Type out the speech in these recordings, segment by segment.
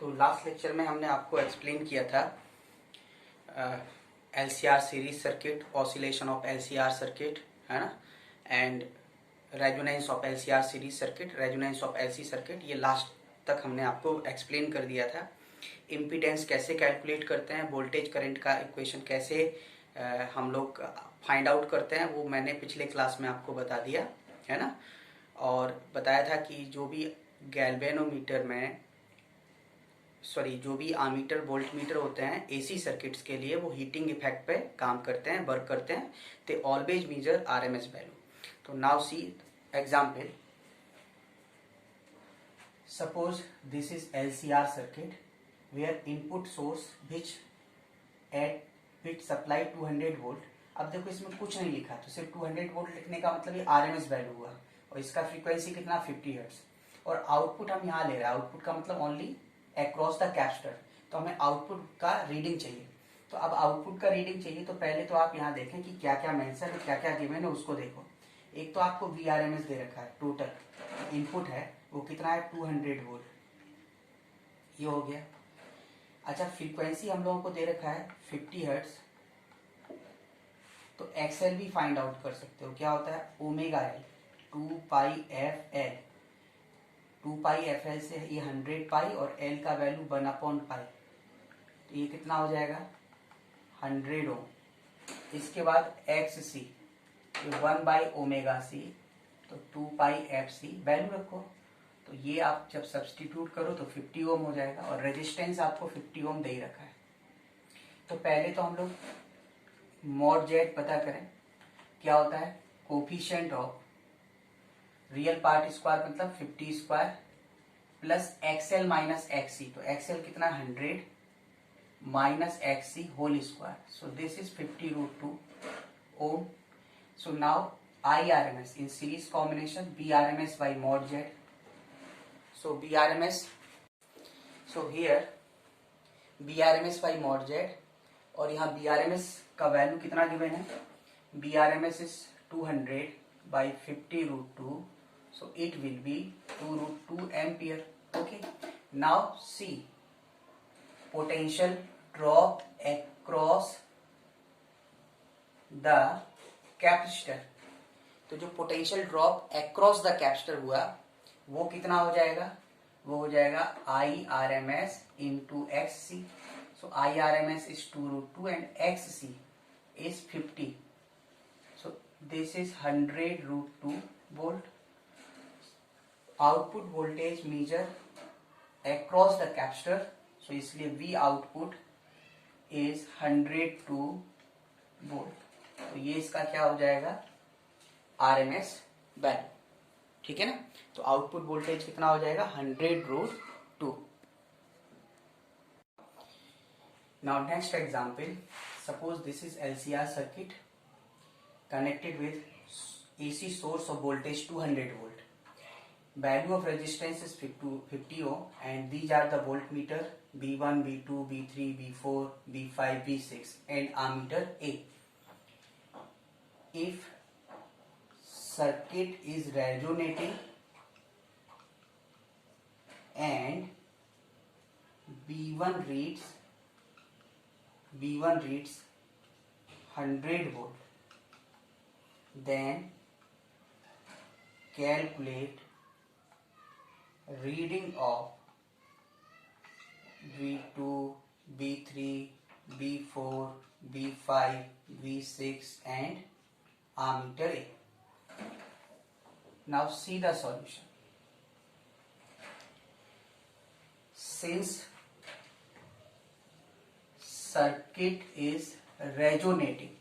तो last lecture में हमने आपको एक्सप्लेन किया था LCR series circuit, oscillation of LCR circuit, है ना, and resonance of LCR series circuit, resonance of LC circuit. ये लास्ट तक हमने आपको एक्सप्लेन कर दिया था। इम्पीडेंस कैसे कैलकुलेट करते हैं, वोल्टेज करंट का इक्वेशन कैसे हम लोग फाइंड आउट करते हैं, वो मैंने पिछले क्लास में आपको बता दिया, है ना। और बताया था कि जो भी गैल्वेनोमीटर में जो भी आमीटर वोल्ट मीटर होते हैं AC सर्किट्स के लिए, वो हीटिंग इफेक्ट पे काम करते हैं, वर्क करते हैं। They always measure RMS value. तो now see example, suppose this is LCR circuit where input source which supply 200 volt। अब देखो इसमें कुछ नहीं लिखा, तो सिर्फ 200 वोल्ट लिखने का मतलब ये RMS वैल्यू हुआ, और इसका फ्रीक्वेंसी कितना 50 हर्ट्ज, और आउटपुट हम यहाँ ले रहे हैं। आउटपुट का मतलब ओनली अक्रॉस द कैपेसिटर, तो हमें आउटपुट का रीडिंग चाहिए। तो अब आउटपुट का रीडिंग चाहिए तो पहले तो आप यहाँ देखें कि क्या क्या मेंशन है, क्या क्या गिवन है, उसको देखो। एक तो आपको VRMS दे रखा है, टोटल इनपुट है वो कितना है 200 वोल्ट, ये हो गया। अच्छा, फ्रीक्वेंसी हम लोगों को दे रखा है 50 हर्ट्ज, तो XL भी फाइंड आउट कर सकते हो। क्या होता है ओमेगा L 2 पाई FL, 2 पाई FL से ये 100 पाई और L का वैल्यू 1/पाई, तो ये कितना हो जाएगा 100 ओम। इसके बाद XC 1/ओमेगा C, तो 2 पाई FC वैल्यू रखो, तो ये आप जब सब्सटीट्यूट करो तो 50 ओम हो जाएगा, और रेजिस्टेंस आपको 50 ओम दे ही रखा है। तो पहले तो हम लोग मॉड जेड पता करें, क्या होता है coefficient of real part square मतलब 50 square plus XL minus XC, तो XL कितना 100 minus XC whole square, so this is 50√2 ohm. So now IRMS in series combination VRMS by mod Z. So VRMS, so here VRMS by mod Z, और यहाँ VRMS का value कितना given है, VRMS is 200 by 50√2, so it will be 2√2 ampere. Okay, now see potential drop across the capacitor. तो जो potential drop across the capacitor हुआ वो कितना हो जाएगा, वो हो जाएगा IRMS into XC। So IRMS is 2√2 and XC is 50, so this is 100√2 volt. Output voltage measure across the capacitor, so इसलिए V आउटपुट इज 102 वोल्ट। तो ये इसका क्या हो जाएगा RMS वैल्यू, ठीक है ना। तो आउटपुट वोल्टेज कितना हो जाएगा 100√2। Now next example, suppose this is LCR circuit connected with AC source of voltage 200 volt, value of resistance is 50 ohm, and these are the volt meter V1, V2, V3, V4, V5, V6 and ammeter A. If circuit is resonating and V1 reads 100 volt, then calculate reading of V2, V3, V4, V5, V6 and ammeter A. Now see the solution. Since circuit is resonating,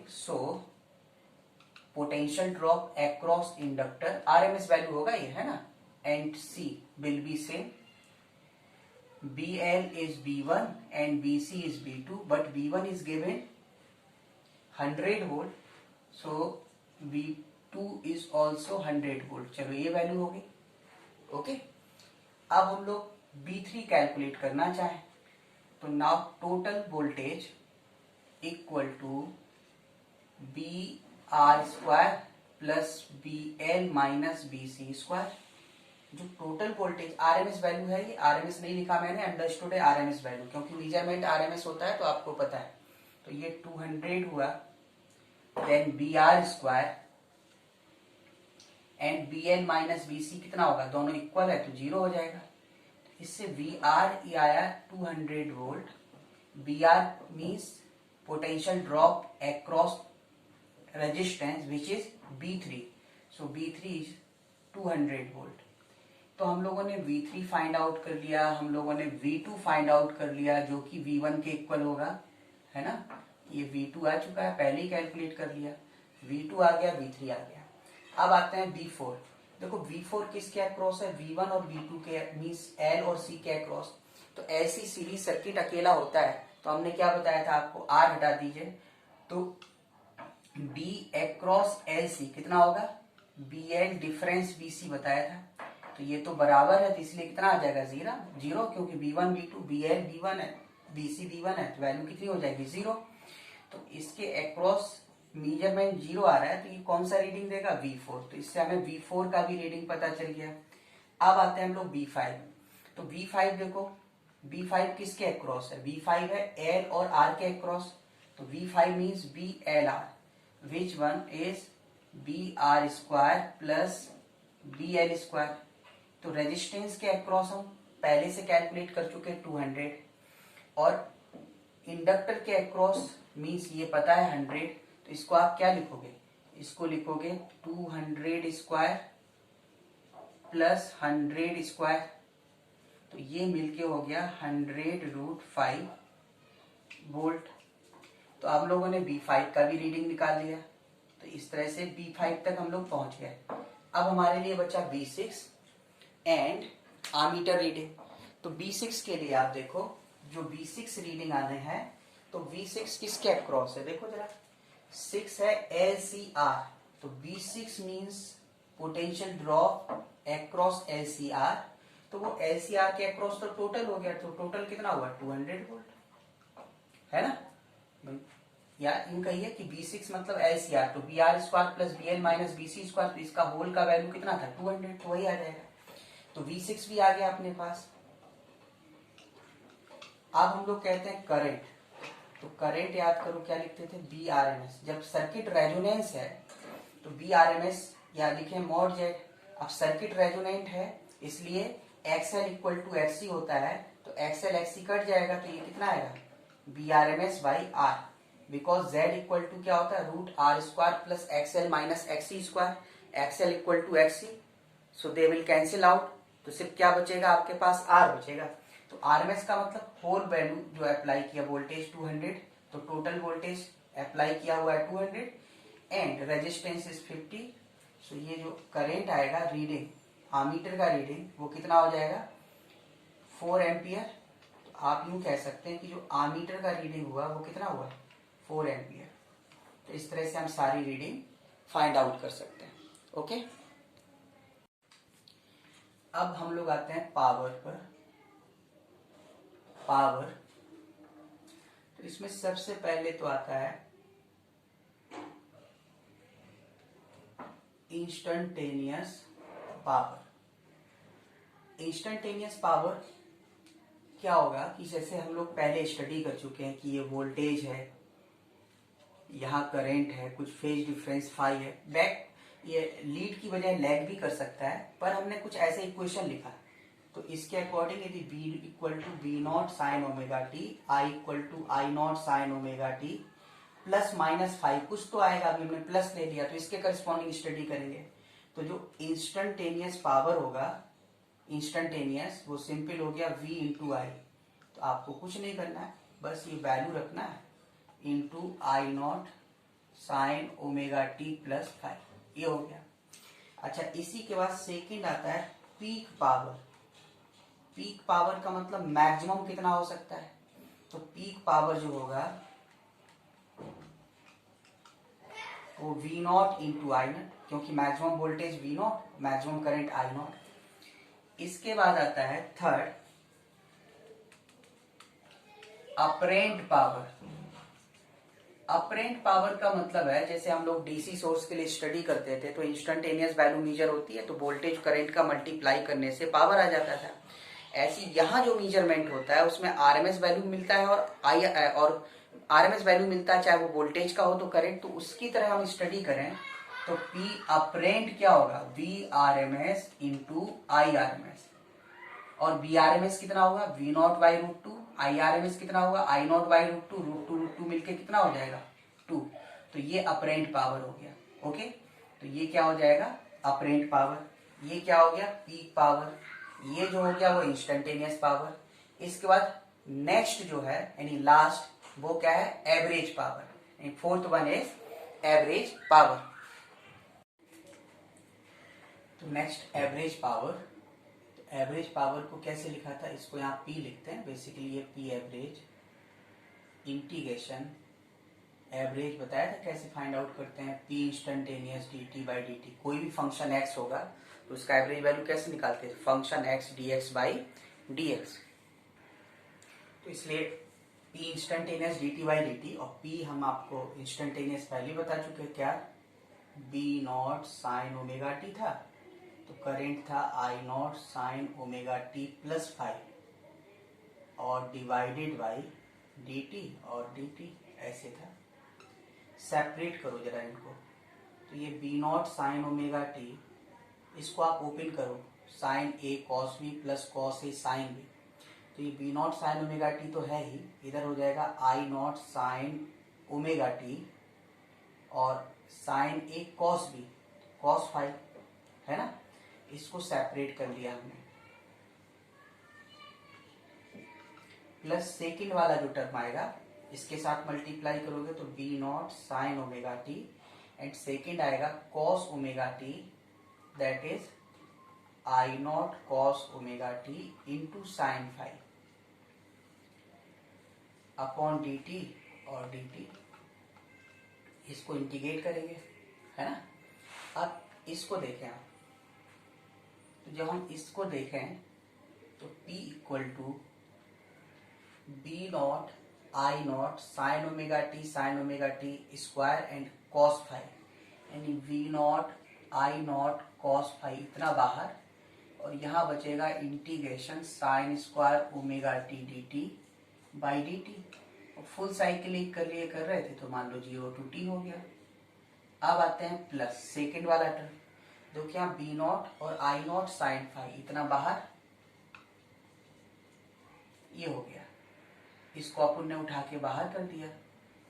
so potential drop across inductor RMS value होगा ये, है ना, and C will be same. BL is B1 and BC is B2, but B1 is given 100 volt, so V2 is also 100 volt. चलो ये value हो गई। Okay, अब हम लोग B3 कैलकुलेट करना चाहें तो now total voltage equal to BR square plus BL minus BC square. जो टोटल वोल्टेज आरएमएस वैल्यू है, ये आरएमएस नहीं लिखा मैंने, अंडरस्टूड है आरएमएस वैल्यू, क्योंकि मेजरमेंट आरएमएस होता है तो आपको पता है। तो ये 200 हुआ, then B R square and B L minus B C कितना होगा, दोनों इक्वल है तो 0 हो जाएगा। इससे वी आर ये आया 200 volt, B R means potential drop across resistance which is B3, so B3 is 200 volt. तो हम लोगों ने V3 फाइंड आउट कर लिया, हम लोगों ने V2 फाइंड आउट कर लिया जो कि V1 के इक्वल होगा, है ना। ये V2 आ चुका है, पहले ही कैलकुलेट कर लिया, V2 आ गया, V3 आ गया। अब आते हैं V4। देखो V4 किसके अक्रॉस है, V1 और V2 के, मीन्स L और C के अक्रॉस। तो ऐसी सीरीज सर्किट अकेला होता है तो हमने क्या बताया था आपको, R हटा दीजिए तो B अक्रॉस LC कितना होगा, BL डिफरेंस BC बताया था। तो ये तो बराबर है तो इसलिए कितना आ जाएगा, 0, क्योंकि B1 B2 BL B1 है, BC B1 है, तो वैल्यू कितनी हो जाएगी, 0। तो इसके अक्रॉस मेजरमेंट 0 आ रहा है तो ये कौन सा रीडिंग देगा, V4। तो इससे हमें V4 का भी रीडिंग पता चल गया। अब आते हैं हम लोग B5। तो B5 देखो, B5 किसके अक्रॉस है, B5 है L और R के अक्रॉस। तो V5 means BLR, which one is BR square plus BL square. तो रेजिस्टेंस के अक्रॉस हम पहले से कैलकुलेट कर चुके 200, और इंडक्टर के अक्रॉस मीन्स ये पता है 100, तो इसको आप क्या लिखोगे, इसको लिखोगे 200 स्क्वायर प्लस 100 स्क्वायर। तो ये मिलके हो गया 100√5 वोल्ट। तो आप लोगों ने B5 का भी रीडिंग निकाल लिया। तो इस तरह से B5 तक हम लोग पहुंच गए। अब हमारे लिए बचा B6 एंड आमीटर रीडिंग। तो B6 के लिए आप देखो, जो B6 रीडिंग आने हैं, तो V6 किसके अक्रॉस है, देखो जरा, 6 है LCR। तो B6 means potential drop across LCR। तो वो LCR के अक्रॉस तो टोटल हो गया, तो टोटल कितना हुआ, 200 वोल्ट, है ना। या यूं कहिए कि B6 मतलब LCR, तो BR square plus BL minus BC square, तो इसका होल का वैल्यू कितना था, 200, तो वही आ जाएगा। तो V6 भी आ गया अपने पास। अब हम लोग कहते हैं करंट। तो करंट याद करो क्या लिखते थे, BRMS। जब सर्किट रेजोनेंस है तो BRMS या लिखे मॉड जेड। अब सर्किट रेजोनेंट है इसलिए XL इक्वल टू XC होता है, तो XL XC कट जाएगा तो ये कितना आएगा, BRMS by R, because Z equal to क्या होता है, √R square plus XL minus XC square, XL equal to XC, so they will cancel out. तो सिर्फ क्या बचेगा आपके पास, R बचेगा। तो RMS का मतलब होल वैल्यू जो अप्लाई किया वोल्टेज 200, तो टोटल वोल्टेज अप्लाई किया हुआ है 200 एंड रेजिस्टेंस इज 50। सो ये जो करंट आएगा रीडिंग, आमीटर का रीडिंग, वो कितना हो जाएगा, 4 एम्पियर। तो आप यूं कह सकते हैं कि जो आमीटर का रीडिंग हुआ वो कितना हुआ, 4 एम्पियर। तो इस तरह से हम सारी रीडिंग फाइंड आउट कर सकते हैं। ओके, अब हम लोग आते हैं पावर पर। पावर, तो इसमें सबसे पहले तो आता है इंस्टेंटेनियस पावर। इंस्टेंटेनियस पावर क्या होगा कि जैसे हम लोग पहले स्टडी कर चुके हैं कि ये वोल्टेज है, यहाँ करंट है, कुछ फेज डिफरेंस फाई है, बैक ये लीड की बजाय लैग भी कर सकता है, पर हमने कुछ ऐसे इक्वेशन लिखा है। तो इसके अकॉर्डिंग यदि B equal to B0 sine omega t, I equal to I0 sine omega T, plus minus five कुछ तो आएगा, अभी हमने प्लस ले लिया तो इसके करस्पॉन्डिंग स्टडी करेंगे। तो जो इंस्टेंटेनियस पावर होगा, इंस्टेंटेनियस, वो सिंपल हो गया V इंटू आई। तो आपको कुछ नहीं करना है, बस ये वैल्यू रखना है, into I0 sine omega T plus five, ये हो गया। अच्छा, इसी के बाद सेकंड आता है पीक पावर। पीक पावर का मतलब मैक्सिमम कितना हो सकता है। तो पीक पावर जो होगा वो V0 इंटू I0, क्योंकि maximum voltage V0, maximum current I0। इसके बाद आता है third apparent power. Apparent power का मतलब है, जैसे हम लोग डीसी सोर्स के लिए स्टडी करते थे तो इंस्टेंटेनियस वैल्यू मेजर होती है, तो वोल्टेज करंट का मल्टीप्लाई करने से पावर आ जाता था। ऐसी यहाँ जो मेजरमेंट होता है उसमें आरएमएस वैल्यू मिलता है और आरएमएस वैल्यू मिलता है, चाहे वो वोल्टेज का हो तो करंट, तो उसकी तरह हम स्टडी करें तो पी अपरेंट क्या होगा, V R M S into I R M S, और वी आर एम एस कितना होगा, V naught by root two, I R M S कितना होगा, I naught by root two मिलके कितना हो जाएगा 2। तो ये अपरेंट पावर हो गया। ओके, तो ये क्या हो जाएगा अपरेंट पावर, ये क्या हो गया पीक पावर, ये जो हो गया वो इंस्टेंटेनियस पावर। इसके बाद नेक्स्ट जो है यानी लास्ट वो क्या है average power, fourth one is average power. तो नेक्स्ट एवरेज पावर, तो एवरेज पावर को कैसे लिखा था, इसको यहाँ पी लिखते हैं, बेसिकली ये पी एवरेज इंटीग्रेशन एवरेज बताया था कैसे फाइंड आउट करते हैं, P instantaneous D T by D T, कोई भी फंक्शन एक्स होगा तो उसका एवरेज वैल्यू कैसे निकालते हैं, function X D X by D X. तो इसलिए P instantaneous D T by D T, और पी हम आपको इंस्टेंटेनियस पहले बता चुके हैं क्या, B naught sine omega T था, तो करेंट था I naught sine omega T plus 5 और डिवाइडेड बाई डी टी, और डी टी ऐसे था। सेपरेट करो जरा इनको, तो ये B naught sine omega T, इसको आप ओपन करो, sine A cos B plus cos A sine B, तो ये B naught sine omega T तो है ही, इधर हो जाएगा I naught sine omega t और sine A cos B cos 5 है ना, इसको सेपरेट कर लिया हमने, प्लस सेकेंड वाला जो टर्म आएगा इसके साथ मल्टीप्लाई करोगे तो B naught sine omega T and second आएगा cos omega T, that is I naught cos omega T into sine 5 upon D T, और डी टी इसको इंटीग्रेट करेंगे है ना। अब इसको देखें आप, तो जब हम इसको देखें तो P equal to B naught I naught sine omega t square and cos 5, यानी V naught I naught cos 5 इतना बाहर, और यहाँ बचेगा integration sine square omega t d T by D t. Full cycle कर रहे थे तो मान लो 0 to t हो गया। अब आते हैं प्लस सेकेंड वाला टर्म, जो क्या बी नॉट और आई नॉट साइन 5 इतना बाहर, ये हो गया, इसको अपन ने उठा के बाहर कर दिया।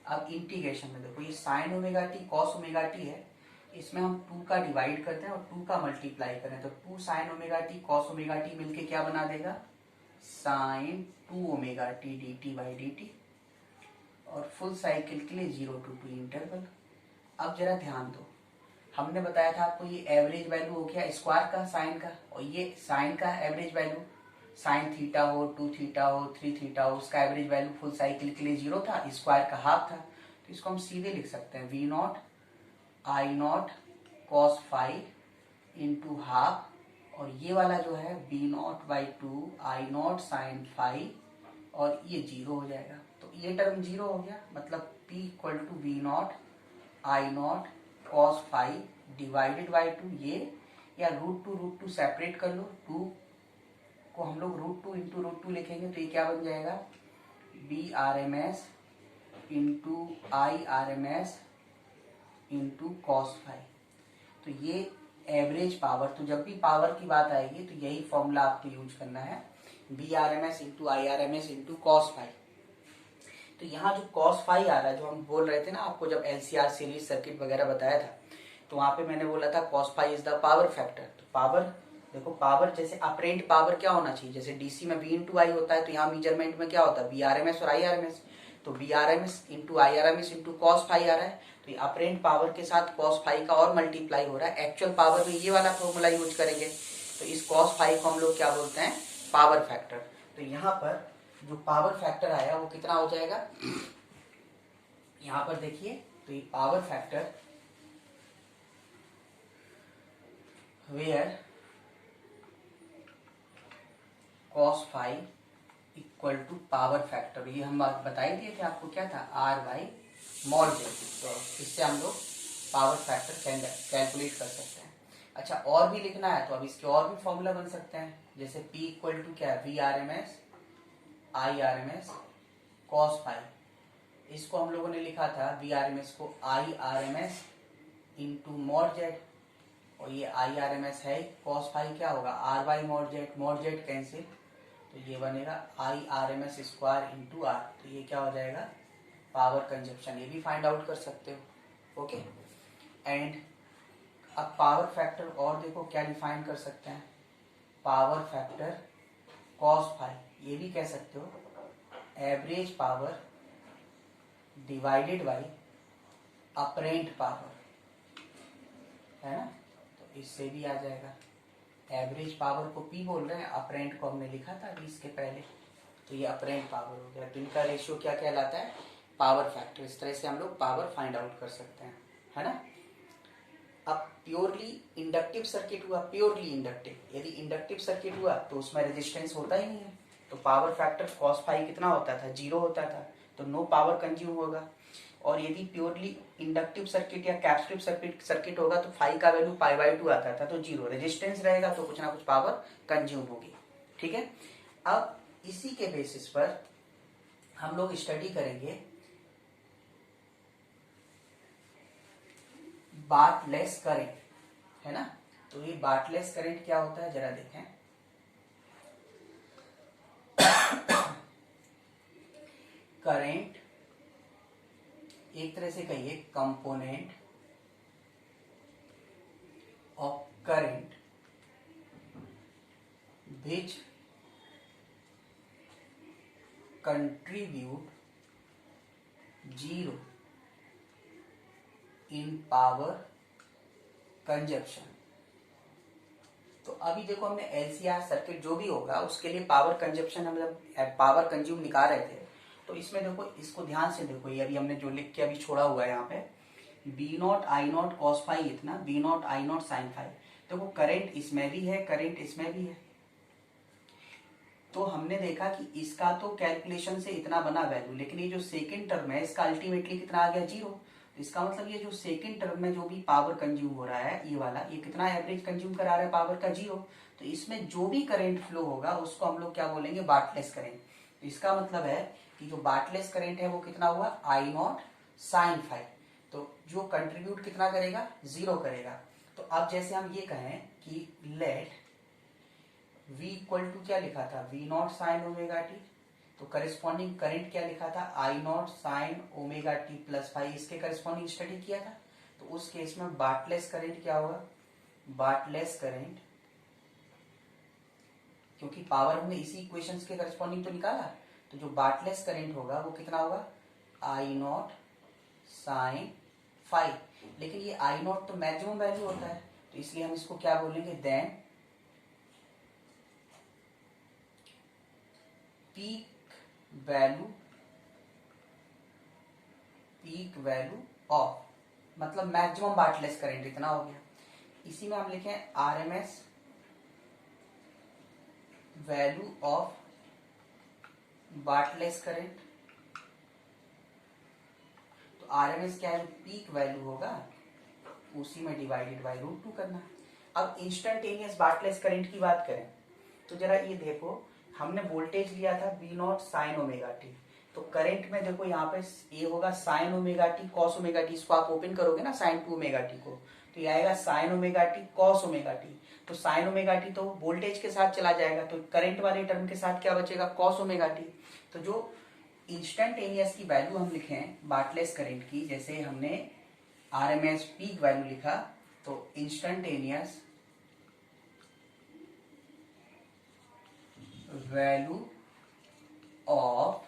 अब इंटीग्रेशन में देखो ये sign omega t cos omega T है, इसमें हम 2 का डिवाइड करते हैं और 2 का मल्टीप्लाई करें तो 2 sine omega t cos omega t मिलके क्या बना देगा sine 2 omega t d T by D T, और फुल साइकिल के लिए 0 to 2 इंटरवल। अब जरा ध्यान दो, हमने बताया था आपको ये एवरेज वैल्यू हो गया स्क्वायर का साइन का, और ये साइन का एवरेज वैल्यू साइन थीटा हो 2 थीटा हो 3 थीटा हो, उसका एवरेज वैल्यू फुल साइकिल के लिए 0 था, स्क्वायर का हाफ था, तो इसको हम सीधे लिख सकते हैं V naught I naught cos 5 into half, और ये वाला जो है B naught by 2 I naught sine 5, और ये 0 हो जाएगा, तो ये टर्म 0 हो गया, मतलब P equal to V naught I naught cos 5 divided by 2, ये या रूट टू सेपरेट कर लो, 2 को हम लोग रूट 2 इंटू रूट 2 लिखेंगे तो ये क्या बन जाएगा B R M S into I R M S into cos 5। तो ये एवरेज पावर, तो जब भी पावर की बात आएगी तो यही फॉर्मूला आपको यूज करना है, B R M S into I R M S into cos 5। तो यहाँ जो cos 5 आ रहा है, जो हम बोल रहे थे ना आपको जब LCR सीरीज सर्किट वगैरह बताया था, तो वहां पे मैंने बोला था cos 5 is the power factor. तो पावर देखो, पावर जैसे अपरेंट पावर क्या होना चाहिए, जैसे डीसी में V इंटू आई होता है, तो यहाँ मेजरमेंट में क्या होता है BRMS और IRMS, तो BRMS into IRMS into cos 5 आ रहा है, तो ये अपरेंट पावर के साथ cos 5 का और मल्टीप्लाई हो रहा है, एक्चुअल पावर में ये वाला फॉर्मूला यूज करेंगे, तो इस cos 5 को हम लोग क्या बोलते हैं पावर फैक्टर। तो यहाँ पर जो पावर फैक्टर आया वो कितना हो जाएगा, यहाँ पर देखिए, तो ये power factor where cos 5 equal to power factor, ये हम बता ही दिए थे आपको क्या था R/, मॉड जेड। तो इससे हम लोग पावर फैक्टर कैलकुलेट कर सकते हैं। अच्छा, और भी लिखना है तो अब इसके और भी फॉर्मूला बन सकते हैं। जैसे P इक्वल टू क्या है, V R M S I R M S cos five. इसको हम लोगों ने लिखा था वी आर एम एस को I R M S into mod Z, और ये आई आर एम एस है, कॉस फाइव क्या होगा R by mod Z cancel, तो ये बनेगा I R M S square into R. तो ये क्या हो जाएगा पावर कंजप्शन, ये भी फाइंड आउट कर सकते हो। ओके, एंड अब पावर फैक्टर और देखो क्या डिफाइन कर सकते हैं, पावर फैक्टर कॉस फाइव, ये भी कह सकते हो average power divided by apparent power, है ना। तो इससे भी आ जाएगा, एवरेज पावर को P बोल रहे हैं, अपरेंट को हमने लिखा था अभी इसके पहले, तो ये अपरेंट पावर हो गया। तो इनका रेशियो क्या कहलाता है, पावर फैक्टर। इस तरह से हम लोग पावर फाइंड आउट कर सकते हैं, है ना। अब प्योरली इंडक्टिव सर्किट हुआ, प्योरली इंडक्टिव, यदि इंडक्टिव सर्किट हुआ तो उसमें रेजिस्टेंस होता ही नहीं है, तो पावर फैक्टर कॉस फाइव कितना होता था, 0 होता था, तो नो पावर कंज्यूम होगा। और यदि प्योरली इंडक्टिव सर्किट या कैपेसिटिव सर्किट होगा तो फाइव का वैल्यू पाई बाई 2 आता था, तो 0 रेजिस्टेंस रहेगा, तो कुछ ना कुछ पावर कंज्यूम होगी। ठीक है, अब इसी के बेसिस पर हम लोग स्टडी करेंगे बार्टलेस करंट, है ना। तो ये बार्टलेस करंट क्या होता है जरा देखें। करंट एक तरह से कहिए component of current which contribute 0 in power consumption. तो अभी देखो हमने एलसीआर सर्किट जो भी होगा उसके लिए पावर कंजप्शन, हम जब पावर कंज्यूम निकाल रहे थे, तो इसमें देखो इसको ध्यान से देखो, ये अभी हमने जो लिख के अभी छोड़ा हुआ है यहाँ पे, B naught I naught cos five इतना, B naught I naught sine five. देखो करंट इसमें भी है, करंट इसमें भी है, तो हमने देखा कि इसका तो कैलकुलेशन से इतना बना वैल्यू, लेकिन ये जो सेकंड टर्म है इसका अल्टीमेटली कितना आ गया 0। तो इसका मतलब ये जो सेकंड टर्म में जो भी पावर कंज्यूम हो रहा है, ये वाला, ये कितना एवरेज कंज्यूम करा रहा है पावर का 0। तो इसमें जो भी करंट फ्लो होगा उसको हम लोग क्या बोलेंगे, बार्टलेस करंट। तो इसका मतलब है कि जो बार्टलेस करंट है वो कितना हुआ आई नॉट साइन फाइव, तो जो कंट्रीब्यूट कितना करेगा 0 करेगा। तो अब जैसे हम ये कहें कि लेट V इक्वल टू क्या लिखा था, V naught sine omega T, तो करेस्पॉन्डिंग करंट क्या लिखा था I naught sine omega T plus five, इसके करेस्पॉन्डिंग स्टडी किया था। तो उस केस में बार्टलेस करंट क्या होगा, बार्टलेस करंट, क्योंकि पावर हमने इसी इक्वेशंस के करेस्पॉन्डिंग तो निकाला, तो जो बार्टलेस करंट होगा वो कितना होगा आई नॉट साइन फाइव। लेकिन ये आई नॉट तो मैक्सिमम वैल्यू होता है, तो इसलिए हम इसको क्या बोलेंगे, देन पीक वैल्यू ऑफ, मतलब मैक्सिमम बार्टलेस करंट इतना हो गया। इसी में हम लिखें RMS value of wattless current. तो आरएमएस क्या है, जो पीक वैल्यू होगा उसी में डिवाइडेड बाई √2 करना। अब इंस्टेंटेनियस बार्टलेस करंट की बात करें तो जरा ये देखो, हमने वोल्टेज लिया था B naught sine omega T, तो करंट में देखो यहाँ पे ये होगा sine omega t cos omega T, इसको आप ओपन करोगे ना साइन 2 ओमेगा टी को, तो ये आएगा sign omega t cos omega T. तो साइन ओमेगा टी तो वोल्टेज के साथ चला जाएगा, तो करंट वाले टर्म के साथ क्या बचेगा, कॉस ओमेगा टी। तो जो इंस्टेंटेनियस की वैल्यू हम लिखें बार्टलेस करंट की, जैसे हमने आरएमएस पीक वैल्यू लिखा, तो instantaneous value of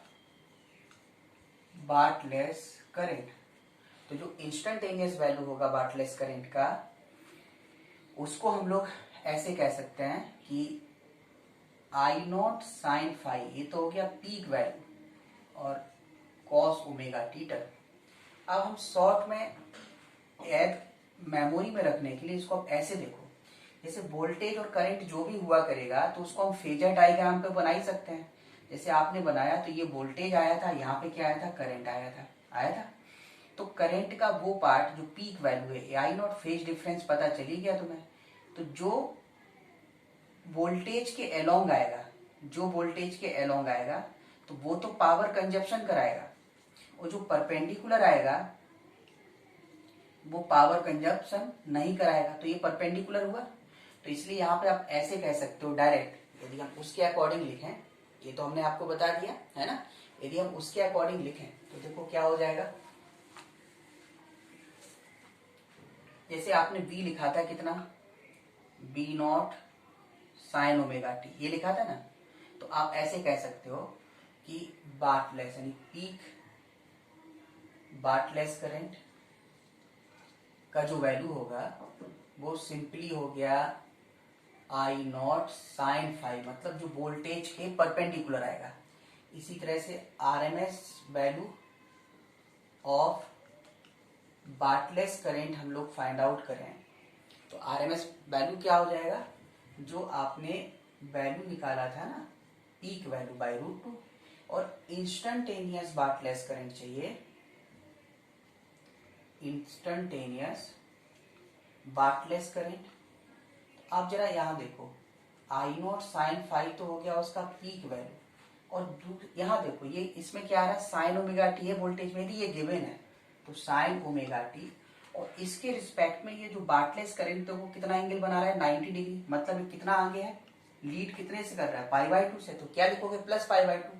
wattless current, तो जो इंस्टेंटेनियस वैल्यू होगा बार्टलेस करंट का, उसको हम लोग ऐसे कह सकते हैं कि आई नॉट साइन फाइव, ये तो हो गया पीक वैल्यू, और कॉस ओमेगा टी टर्म। अब हम शॉर्ट में एक मेमोरी में रखने के लिए इसको आप ऐसे देखो, जैसे वोल्टेज और करंट जो भी हुआ करेगा तो उसको हम फेजर डायग्राम पे बना ही सकते हैं। जैसे आपने बनाया तो ये वोल्टेज आया था, यहाँ पे क्या आया था, करंट आया था, तो करंट का वो पार्ट जो पीक वैल्यू है, आई नॉट फेज डिफरेंस पता चली गया तुम्हें, तो जो वोल्टेज के अलोंग आएगा, जो वोल्टेज के अलोंग आएगा तो वो तो पावर कंजप्शन कराएगा, और जो परपेंडिकुलर आएगा वो पावर कंजप्शन नहीं कराएगा। तो ये परपेंडिकुलर हुआ, तो इसलिए यहाँ पे आप ऐसे कह सकते हो डायरेक्ट, यदि हम उसके अकॉर्डिंग लिखें, ये तो हमने आपको बता दिया है ना, यदि हम उसके अकॉर्डिंग लिखें तो देखो क्या हो जाएगा। जैसे आपने V लिखा था कितना, B not sine omega T, ये लिखा था ना, तो आप ऐसे कह सकते हो कि बार्टलेस यानी पीक बार्टलेस करंट का जो वैल्यू होगा वो सिंपली हो गया आई नॉट साइन फाइव, मतलब जो वोल्टेज के परपेंडिकुलर आएगा। इसी तरह से RMS value of wattless current हम लोग फाइंड आउट करें, तो आरएमएस वैल्यू क्या हो जाएगा, जो आपने वैल्यू निकाला था ना पीक वैल्यू बाय √2, और इंस्टंटेनियस बार्टलेस करंट चाहिए, इंस्टंटेनियस बार्टलेस करंट। आप जरा यहां देखो, आई नॉट साइन फाइव तो हो गया उसका पीक वैल्यू, और यहां देखो ये इसमें क्या आ रहा है, साइन ओमेगा टी है वोल्टेज में, ये गिवन है, तो साइन ओमेगा टी, और इसके रिस्पेक्ट में ये जो बार्टलेस करंट तो वो कितना एंगल बना रहा है, 90 डिग्री, मतलब ये कितना आगे है, लीड कितने से कर रहा है, π/2 से, तो क्या लिखोगे +π/2।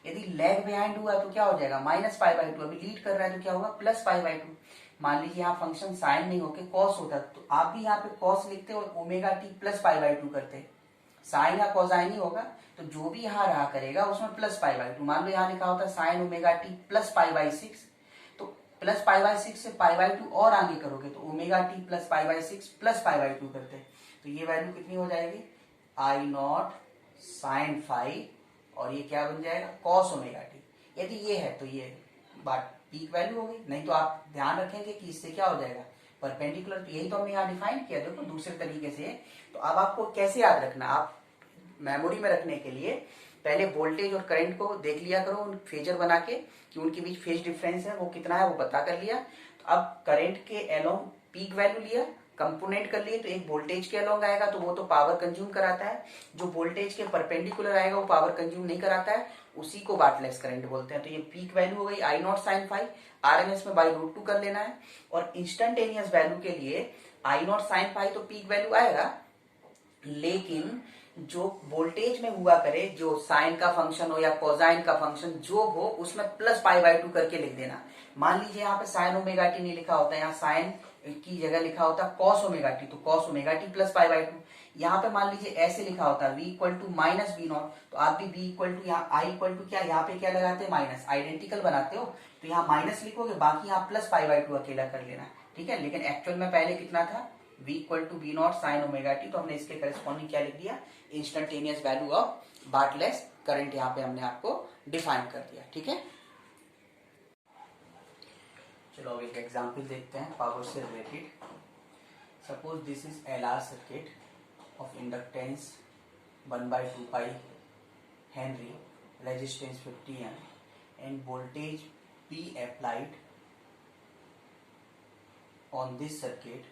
यदि लैग बिहाइंड हुआ तो क्या हो जाएगा, -π/2, अभी लीड कर रहा है तो क्या होगा, +π/2। मान लीजिए यहाँ फंक्शन साइन नहीं होके कॉस होता तो आप भी यहाँ पे कॉस लिखते और ओमेगा टी +π/2 करते, साइन या कोसाइन ही होगा, तो जो भी यहाँ रहा करेगा उसमें +π/2। मान लो यहाँ लिखा होता साइन ओमेगा टी +π/6, तो +π/6 से π/2 और आगे करोगे तो ओमेगा टी +π/6 +π/2 करते, तो ये वैल्यू कितनी हो जाएगी, आई नॉट साइन फाइव, और ये क्या बन जाएगा, कॉस ओमेगा टी। यदि ये है तो ये बात पीक वैल्यू हो गई, नहीं तो आप ध्यान रखेंगे कि इससे क्या हो जाएगा, परपेंडिकुलर, तो यही तो हमने यहाँ डिफाइन किया, देखो दूसरे तरीके से। तो अब आपको कैसे याद रखना, आप मेमोरी में रखने के लिए पहले वोल्टेज और करंट को देख लिया करो, उन फेजर बना के कि उनके बीच फेज डिफरेंस है वो कितना है वो पता कर लिया। तो अब करंट के अलोंग पीक वैल्यू लिया, कंपोनेंट कर लिए, तो एक वोल्टेज के अलोंग आएगा तो वो तो पावर कंज्यूम कराता है, जो वोल्टेज के परपेंडिकुलर आएगा वो पावर कंज्यूम नहीं कराता है, उसी को बार्टलेस करंट बोलते हैं। तो ये पीक वैल्यू हो गई आई नॉट साइन फाइव, आरएमएस में बाई √2 कर लेना है, और इंस्टेंटेनियस वैल्यू के लिए आई नॉट साइन फाइव तो पीक वैल्यू आएगा, लेकिन जो वोल्टेज में हुआ करे, जो साइन का फंक्शन हो या कोसाइन का फंक्शन जो हो, उसमें +π/2 करके लिख देना। मान लीजिए यहाँ पे साइन ओमेगा टी नहीं लिखा होता, यहाँ साइन की जगह लिखा होता कॉस ओमेगा टी, तो कॉस ओमेगा टी +π/2। यहाँ पे मान लीजिए ऐसे लिखा होता v equal to -v naught, तो आप भी v इक्वल टू यहाँ i इक्वल टू क्या, यहाँ पे क्या लगाते हैं माइनस, आइडेंटिकल बनाते हो तो यहाँ माइनस लिखोगे, बाकी यहाँ +π/2 अकेला कर लेना, ठीक है। लेकिन एक्चुअल में पहले कितना था, v equal to v naught sine omega T, तो हमने इसके करेस्पॉन्डिंग क्या लिख दिया, instantaneous value of wattless current यहाँ पे हमने आपको डिफाइन कर दिया, ठीक है। चलो अब एक एग्जांपल देखते हैं पावर से related. Suppose this is LR circuit of inductance 1/2 pi Henry, resistance 50 ohm end voltage P applied on this circuit.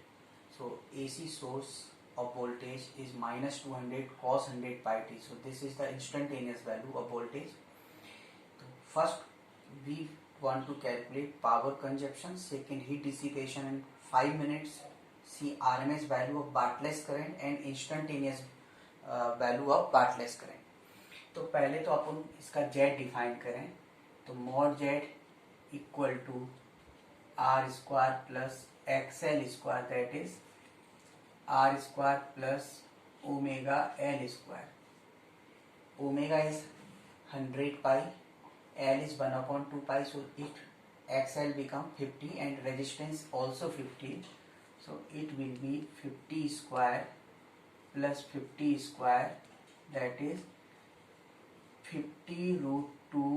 So AC source of voltage is -200 cos 100 pi t. So this is the instantaneous value of voltage. So first we want to calculate power consumption, second heat dissipation in 5 minutes, see RMS value of Bartlett's current and instantaneous value of Bartlett's current. तो पहले तो अपन इसका Z define करें, तो mod Z equal to R square plus XL square, that is R square plus omega L square. Omega is 100 pi, L is 1/2 pi, so it XL become 50 and resistance also 50. So it will be 50 square plus 50 square, that is 50√2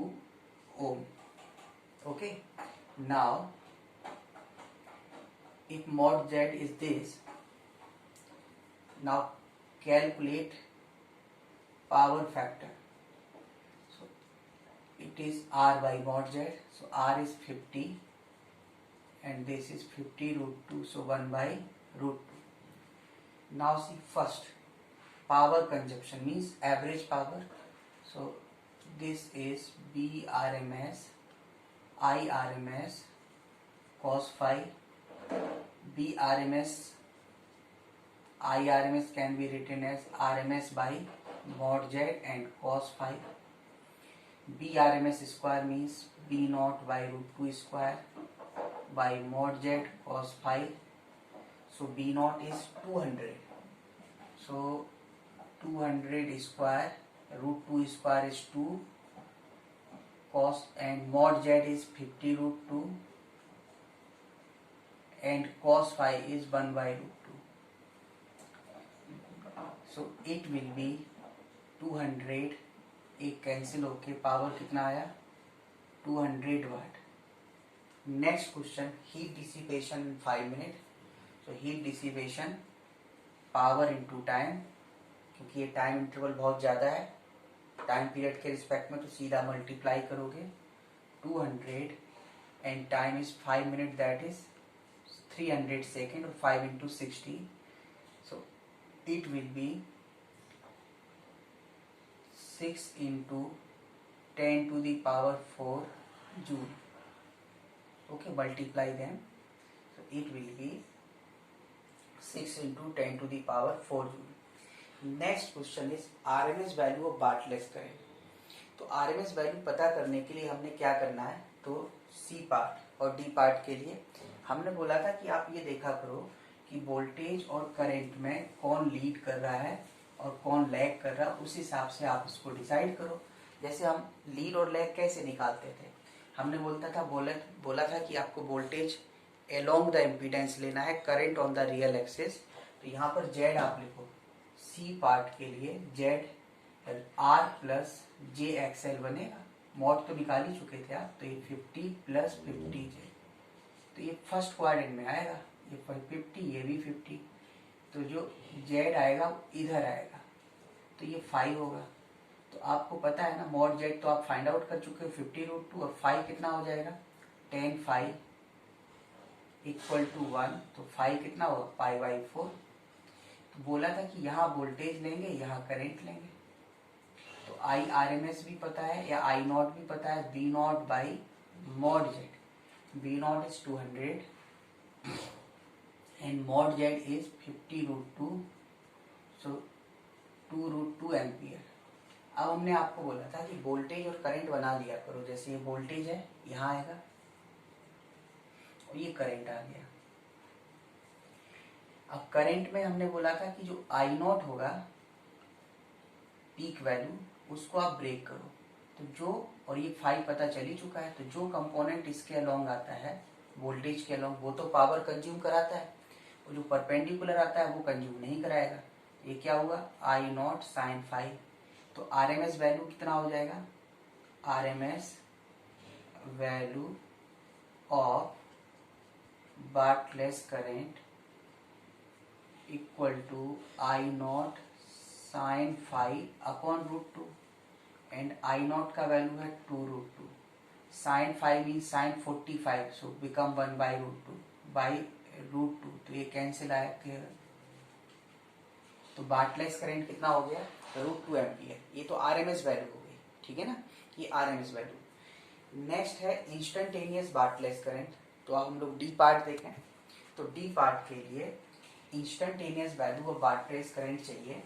ohm. Okay. Now if mod Z is this, now calculate power factor. So it is R by mod Z. So R is 50 and this is 50 root 2, so 1 by root 2. Now see first, power consumption means average power. So this is B RMS I RMS cos phi. B RMS I RMS can be written as RMS by mod Z and cos phi. B RMS square means B naught by root 2 square by mod Z cos phi. So B naught is 200. So 200 square root 2 square is 2 cos, and mod Z is 50 root 2 and cos phi is 1 by root 2. So it will be 200, एक cancel होके power कितना आया 200 watt. Next question, heat dissipation in 5 minute. So heat dissipation power into time, क्योंकि ये time interval बहुत ज़्यादा है time period के रिस्पेक्ट में, तो सीधा मल्टीप्लाई करोगे 200 and time is 5 minute, that is 300 second, और 5 into 60. So it will be 6 into 10 to the power 4 joule. Okay, multiply them. So it will be 6 into 10 to the power 4 joule. Next question is RMS value of Bartlett's current. तो RMS value पता करने के लिए हमने क्या करना है, तो C पार्ट और D पार्ट के लिए हमने बोला था कि आप ये देखा करो कि वोल्टेज और करंट में कौन लीड कर रहा है और कौन लैग कर रहा है, उस हिसाब से आप उसको डिसाइड करो. जैसे हम लीड और लैग कैसे निकालते थे, हमने बोला था कि आपको वोल्टेज अलोंग द इम्पीडेंस लेना है, current on the real axis. तो यहाँ पर जेड आप लिखो, सी पार्ट के लिए Z R plus J XL बनेगा. मॉड तो निकाल ही चुके थे आप, तो ये 50 प्लस 50 जे, तो ये फर्स्ट क्वाड्रेंट में आएगा, ये 50, ये भी 50. तो जो जेड आएगा वो इधर आएगा, तो ये 5 होगा. तो आपको पता है ना मॉड जेड तो आप फाइंड आउट कर चुके हो 50 रूट 2, और 5 कितना हो जाएगा 10 5 इक्वल टू 1. तो 5 कितना होगा पाई बाई 4. तो बोला था कि यहाँ वोल्टेज लेंगे, यहाँ करंट लेंगे. तो आई आर एम एस भी पता है या आई नॉट भी पता है, B naught by mod Z. B naught is 200 and mod z is 50 root 2, so 2 root 2 ampere. अब हमने आपको बोला था कि वोल्टेज और करंट बना लिया करो. जैसे ये वोल्टेज है यहाँ आएगा और ये करंट आ गया. अब करंट में हमने बोला था कि जो आई नॉट होगा पीक वैल्यू, उसको आप ब्रेक करो. तो जो, और ये 5 पता चल ही चुका है, तो जो कंपोनेंट इसके अलोंग आता है वोल्टेज के अलोंग, वो तो पावर कंज्यूम कराता है, और जो परपेंडिकुलर आता है वो कंज्यूम नहीं कराएगा. ये क्या हुआ आई नॉट साइन 5. तो आरएमएस वैल्यू कितना हो जाएगा, RMS value of Bartlett's current equal to I naught sine 5 upon root 2, and I naught का वैल्यू है 2 root 2. Sine 5 mean sine 45, so become 1 by root 2 by root 2. तो ये कैंसिल आया. तो बार्टलेट्स करंट कितना हो गया रूट 2 एम्पियर. ये तो आरएमएस वैल्यू हो गई, ठीक है ना, ये आरएमएस वैल्यू. नेक्स्ट है इंस्टेंटेनियस बार्टलेट्स करंट. तो अब हम लोग डी पार्ट देखें. तो डी पार्ट के लिए instantaneous value of Bartlett's current चाहिए.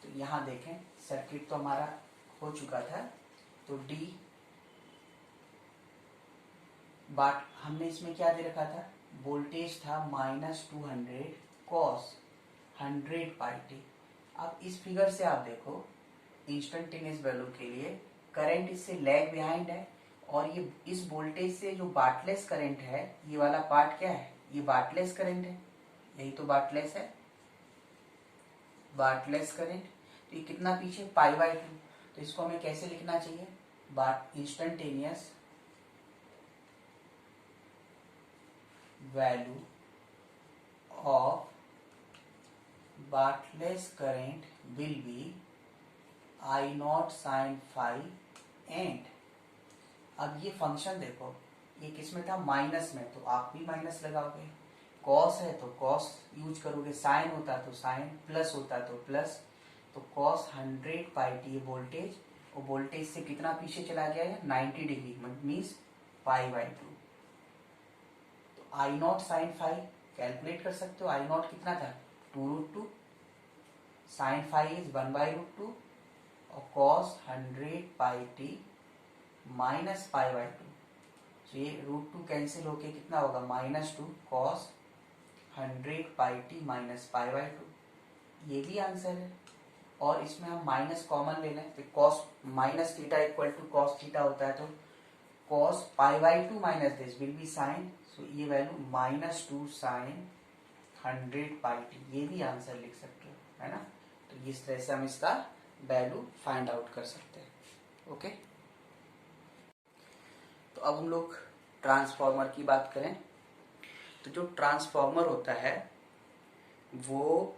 तो यहाँ देखें सर्किट तो हमारा हो चुका था. तो डी बाट हमने इसमें क्या दे रखा था, वोल्टेज था -200 कॉस 100 पाई टी. अब इस फिगर से आप देखो इंस्टेंटेनियस वैल्यू के लिए करंट इससे लैग बिहाइंड है, और ये इस वोल्टेज से जो बार्टलेट्स करंट है, ये वाला पार्ट क्या है, ये बार्टलेट्स करंट है. यही तो बार्टलेट्स है, बार्टलेट्स करंट. तो ये कितना पीछे पाई बाई 2. तो इसको हमें कैसे लिखना चाहिए, instantaneous value of Bartlett's current will be I naught sine 5 and. अब ये फंक्शन देखो, ये किस में था, माइनस में, तो आप भी माइनस लगाओगे। कॉस है तो कॉस यूज करोगे, साइन होता तो साइन, प्लस होता तो प्लस। तो कॉस 100 पाई टी वोल्टेज, और वोल्टेज से कितना पीछे चला गया है, 90 डिग्री, मीन्स π/2। तो I naught sine five calculate कर सकते हो। आई नॉट कितना था, 2√2, साइन फाइव इज 1/√2, और कॉस 100 पाई टी माइनस π/2। तो ये √2 कैंसिल होके कितना होगा, -2 कॉस 100 पाई टी माइनस π/2। ये भी आंसर है। और इसमें हम माइनस कॉमन ले लें तो cos minus theta equal to cos theta होता है, तो cos π/2 minus this will be sine, so ये वैल्यू -2 साइन 100 पाई टी, ये भी आंसर लिख सकते हो, है ना। तो इस तरह से हम इसका वैल्यू फाइंड आउट कर सकते हैं। ओके, तो अब हम लोग ट्रांसफॉर्मर की बात करें। तो जो ट्रांसफॉर्मर होता है वो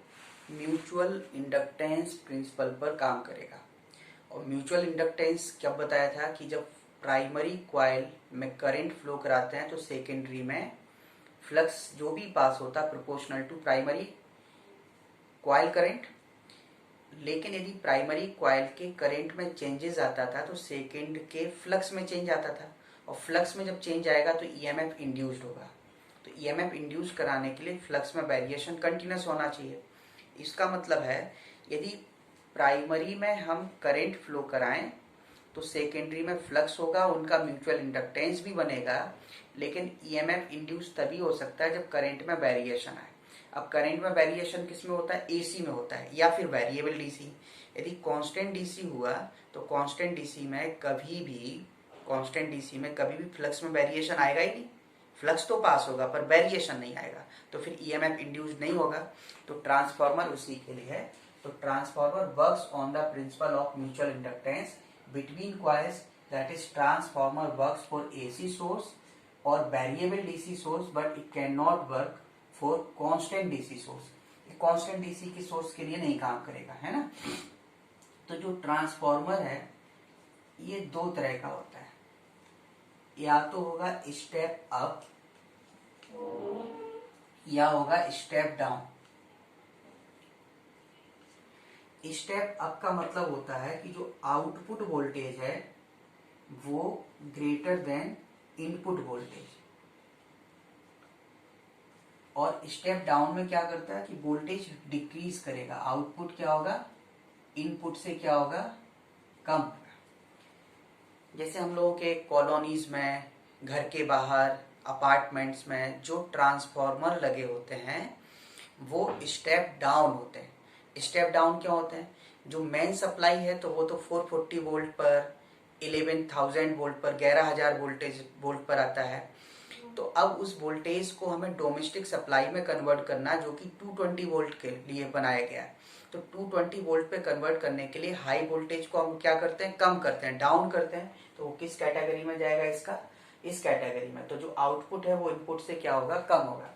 म्यूचुअल इंडक्टेंस प्रिंसिपल पर काम करेगा। और म्यूचुअल इंडक्टेंस क्या बताया था कि जब प्राइमरी कॉइल में करंट फ्लो कराते हैं तो सेकेंडरी में फ्लक्स जो भी पास होता है proportional to primary coil current. लेकिन यदि प्राइमरी कॉइल के करंट में चेंजेस आता था तो सेकेंड के फ्लक्स में चेंज आता था, और फ्लक्स में जब चेंज आएगा तो ईएमएफ इंड्यूस्ड होगा। तो ईएमएफ इंड्यूस कराने के लिए फ्लक्स में वेरिएशन कंटिन्यूस होना चाहिए। इसका मतलब है यदि प्राइमरी में हम करंट फ्लो कराएं तो सेकेंडरी में फ्लक्स होगा, उनका म्यूचुअल इंडक्टेंस भी बनेगा, लेकिन ईएमएफ इंड्यूस तभी हो सकता है जब करंट में वेरिएशन आए। अब करंट में वेरिएशन किस में होता है, एसी में होता है या फिर वेरिएबल डीसी। यदि कांस्टेंट डीसी हुआ तो कांस्टेंट डीसी में कभी भी फ्लक्स में वेरिएशन आएगा ही नहीं। फ्लक्स तो पास होगा पर वेरिएशन नहीं आएगा, तो फिर ईएमएफ इंड्यूस नहीं होगा। तो ट्रांसफार्मर उसी के लिए है। तो transformer works on the principle of mutual inductance between coils, that is transformer works for AC source और variable DC source, but it can not work for constant DC source. Constant DC की source के लिए नहीं काम करेगा, है ना। तो जो ट्रांसफार्मर है ये दो तरह का होता है, या तो होगा स्टेप अप या होगा स्टेप डाउन। स्टेप अप का मतलब होता है कि जो आउटपुट वोल्टेज है वो ग्रेटर देन इनपुट वोल्टेज। और स्टेप डाउन में क्या करता है कि वोल्टेज डिक्रीज करेगा, आउटपुट क्या होगा, इनपुट से क्या होगा, कम होगा। जैसे हम लोगों के कॉलोनीज में, घर के बाहर, अपार्टमेंट्स में जो ट्रांसफार्मर लगे होते हैं वो स्टेप डाउन होते हैं। स्टेप डाउन क्या होते हैं, जो मेन सप्लाई है तो वो तो 440 वोल्ट पर, 11,000 वोल्ट पर, 11,000 वोल्ट पर आता है। तो अब उस वोल्टेज को हमें डोमेस्टिक सप्लाई में कन्वर्ट करना, जो कि 220 वोल्ट के लिए बनाया गया है। तो 220 वोल्ट पे कन्वर्ट करने के लिए हाई वोल्टेज को हम क्या करते हैं, कम करते हैं, डाउन करते हैं। तो वो किस कैटेगरी में जाएगा, इसका इस कैटेगरी में। तो जो आउटपुट है वो इनपुट से क्या होगा, कम होगा।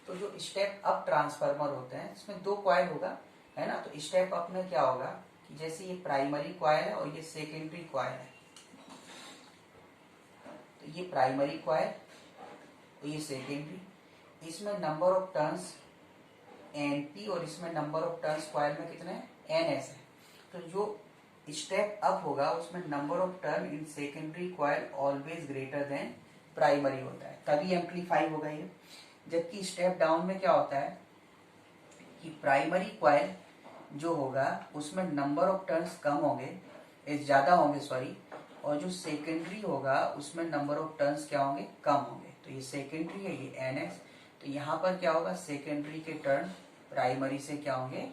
तो जो स्टेप अप ट्रांसफार्मर होते हैं इसमें दो कॉइल होगा, है ना। तो स्टेप अप में क्या होगा कि जैसे ये प्राइमरी कॉइल है और ये सेकेंडरी कॉइल है। तो ये प्राइमरी कॉइल और ये सेकेंडरी, इसमें नंबर ऑफ टर्न्स NP और इसमें नंबर ऑफ टर्न्स कॉइल में कितने NS है। तो जो स्टेप अप होगा उसमें number of turn in secondary coil always greater than primary होता है, तभी एम्पलीफाई होगा ये। जबकि स्टेप डाउन में क्या होता है कि प्राइमरी कॉइल जो होगा उसमें नंबर ऑफ टर्न्स कम होंगे, ज्यादा होंगे सॉरी, और जो सेकेंडरी होगा उसमें नंबर ऑफ टर्न्स क्या होंगे, कम होंगे। तो ये सेकेंडरी है, ये NS। तो यहाँ पर क्या होगा, सेकेंडरी के टर्न प्राइमरी से क्या होंगे,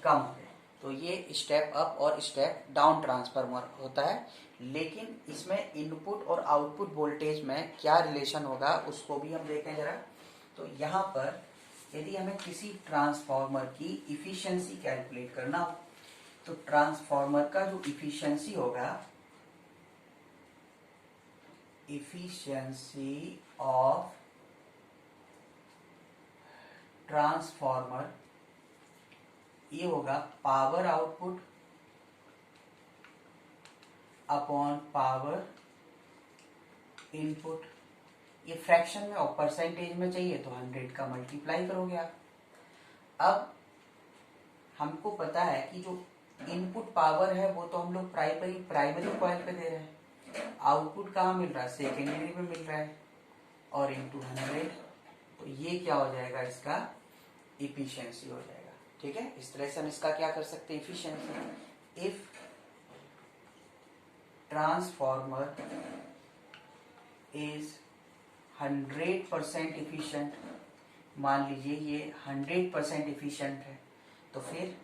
कम होंगे। तो ये स्टेप अप और स्टेप डाउन ट्रांसफार्मर होता है। लेकिन इसमें इनपुट और आउटपुट वोल्टेज में क्या रिलेशन होगा उसको भी हम देखें जरा। तो यहाँ पर यदि हमें किसी ट्रांसफार्मर की इफिशियंसी कैलकुलेट करना हो तो ट्रांसफार्मर का जो इफिशियंसी होगा, इफिशियंसी ऑफ ट्रांसफार्मर, ये होगा power output upon power input ये फ्रैक्शन में और परसेंटेज में चाहिए तो 100 का मल्टीप्लाई करोगे आप। अब हमको पता है कि जो इनपुट पावर है वो तो हम लोग प्राइमरी कॉइल पे दे रहे हैं, आउटपुट कहाँ मिल रहा है, सेकेंडरी में मिल रहा है, और इनटू 100, तो ये क्या हो जाएगा, इसका इफिशियंसी हो जाएगा। ठीक है, इस तरह से हम इसका क्या कर सकते हैं, efficiency. If transformer is 100% efficient, मान लीजिए ये 100% इफिशियंट है, तो फिर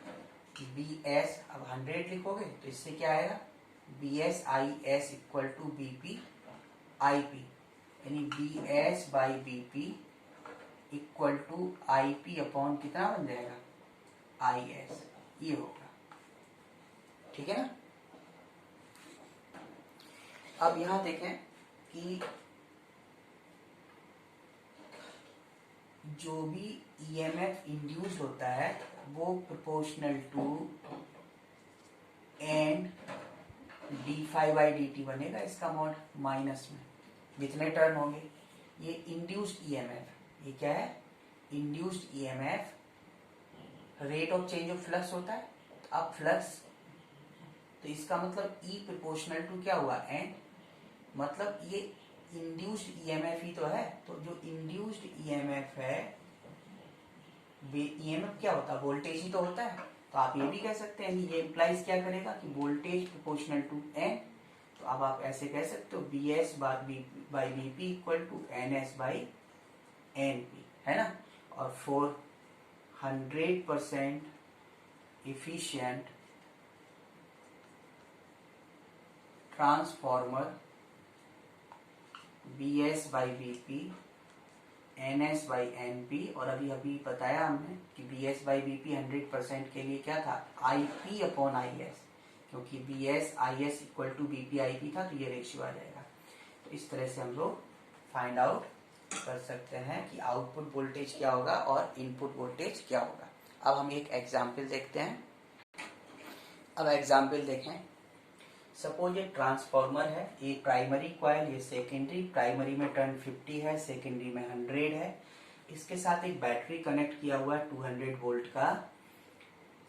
बी एस, अब 100 लिखोगे तो इससे क्या आएगा, B S I S equal to B P I P, यानी B S by B P equal to I P upon कितना बन जाएगा, आई एस, ये होगा। ठीक है ना। अब यहां देखें कि जो भी ईएमएफ इंड्यूस्ड होता है वो proportional to and D five by D T बनेगा, इसका मॉड माइनस में जितने टर्न होंगे। ये इंड्यूस्ड ईएमएफ, ये क्या है, induced EMF, rate of change of flux होता है। अब फ्लक्स, तो इसका मतलब ई प्रोपोर्शनल टू क्या हुआ, एन, मतलब ये इंड्यूस्ड ईएमएफ ही तो है। तो जो इंड्यूस्ड ईएमएफ है, ईएमएफ क्या होता है, वोल्टेज ही तो होता है। तो आप ये भी कह सकते हैं कि ये इम्प्लाइज क्या करेगा कि वोल्टेज प्रोपोर्शनल टू एन। तो अब आप ऐसे कह सकते हो B S by B P equal to N S by N P, है ना। और for 100% efficient transformer B S by B P N S by N P, और अभी बताया हमने कि B S by B P 100% के लिए क्या था, I P upon I S, क्योंकि B S I S equal to B P I P था, तो ये रेशियो आ जाएगा। तो इस तरह से हम लोग फाइंड आउट कर सकते हैं कि आउटपुट वोल्टेज क्या होगा और इनपुट वोल्टेज क्या होगा। अब हम एक एग्जाम्पल देखते हैं। अब एग्जाम्पल देखें, सपोज ये ट्रांसफॉर्मर है, ये प्राइमरी कॉइल, ये सेकेंडरी, प्राइमरी में टर्न 50 है, सेकेंडरी में 100 है। इसके साथ एक बैटरी कनेक्ट किया हुआ है 200 वोल्ट का।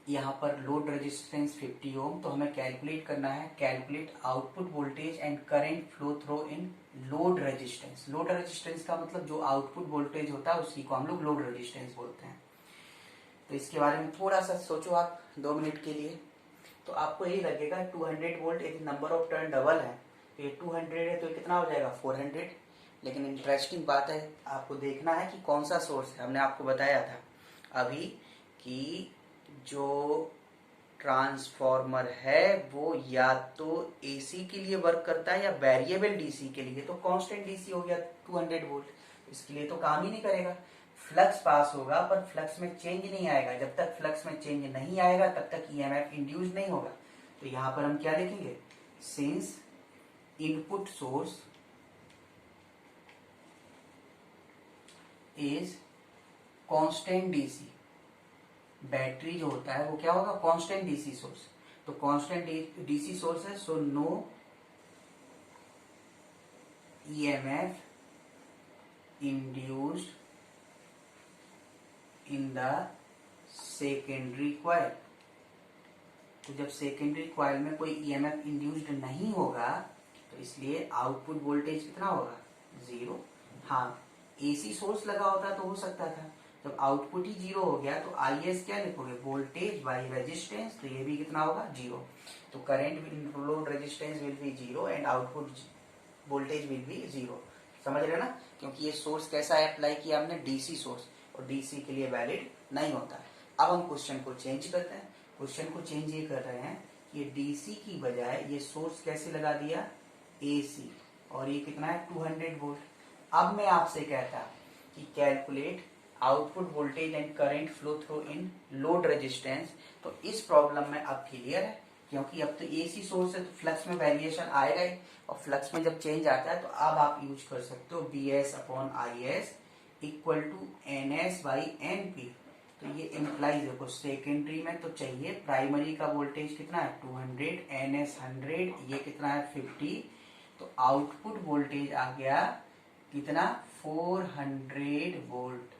यहाँ पर लोड रेजिस्टेंस 50 ओम। तो हमें कैलकुलेट करना है, calculate output voltage and current flow through in load resistance. Load resistance का मतलब जो आउटपुट वोल्टेज होता है उसी को हम लोग लोड रेजिस्टेंस बोलते हैं। तो इसके बारे में थोड़ा सा सोचो आप 2 मिनट के लिए। तो आपको यही लगेगा 200 वोल्ट, एक नंबर ऑफ टर्न डबल है, तो ये 200 है तो ये कितना हो जाएगा 400। लेकिन इंटरेस्टिंग बात है, आपको देखना है कि कौन सा सोर्स है। हमने आपको बताया था अभी कि जो ट्रांसफॉर्मर है वो या तो एसी के लिए वर्क करता है या वेरिएबल डीसी के लिए। तो कांस्टेंट डीसी हो गया 200 वोल्ट, इसके लिए तो काम ही नहीं करेगा। फ्लक्स पास होगा पर फ्लक्स में चेंज नहीं आएगा। जब तक फ्लक्स में चेंज नहीं आएगा तब तक ईएमएफ इंड्यूस नहीं होगा। तो यहां पर हम क्या लिखेंगे, since input source is constant DC, battery जो होता है वो क्या होगा, कांस्टेंट डीसी सोर्स। तो कांस्टेंट डीसी सोर्स है, so no EMF induced in the secondary coil. तो जब सेकेंडरी कॉइल में कोई ईएमएफ इंड्यूस्ड नहीं होगा तो इसलिए आउटपुट वोल्टेज कितना होगा, 0। हाँ, एसी सोर्स लगा होता तो हो सकता था। जब आउटपुट ही 0 हो गया तो आई एस क्या लिखोगे, वोल्टेज बाई रेजिस्टेंस, तो ये भी कितना होगा, 0। तो current will load resistance will be 0 and output voltage will be 0। समझ रहे ना, क्योंकि ये सोर्स कैसा है, अप्लाई किया हमने, डीसी सोर्स, और डीसी के लिए वैलिड नहीं होता है। अब हम क्वेश्चन को चेंज करते हैं। क्वेश्चन को चेंज ये कर रहे हैं कि ये डीसी की बजाय ये सोर्स कैसे लगा दिया, एसी, और ये कितना है 200 वोल्ट। अब मैं आपसे कहता कि calculate output voltage and current flow through in load resistance. तो इस प्रॉब्लम में अब क्लियर है, क्योंकि अब तो एसी सोर्स है तो फ्लक्स में वेरिएशन आएगा ही, और फ्लक्स में जब चेंज आता है तो अब आप यूज कर सकते हो B S upon I S equal to N S by N P. तो ये इम्प्लाइज देखो, सेकेंडरी में तो चाहिए, प्राइमरी का वोल्टेज कितना है 200, एन एस 100, ये कितना है 50। तो आउटपुट वोल्टेज आ गया कितना 400 वोल्ट।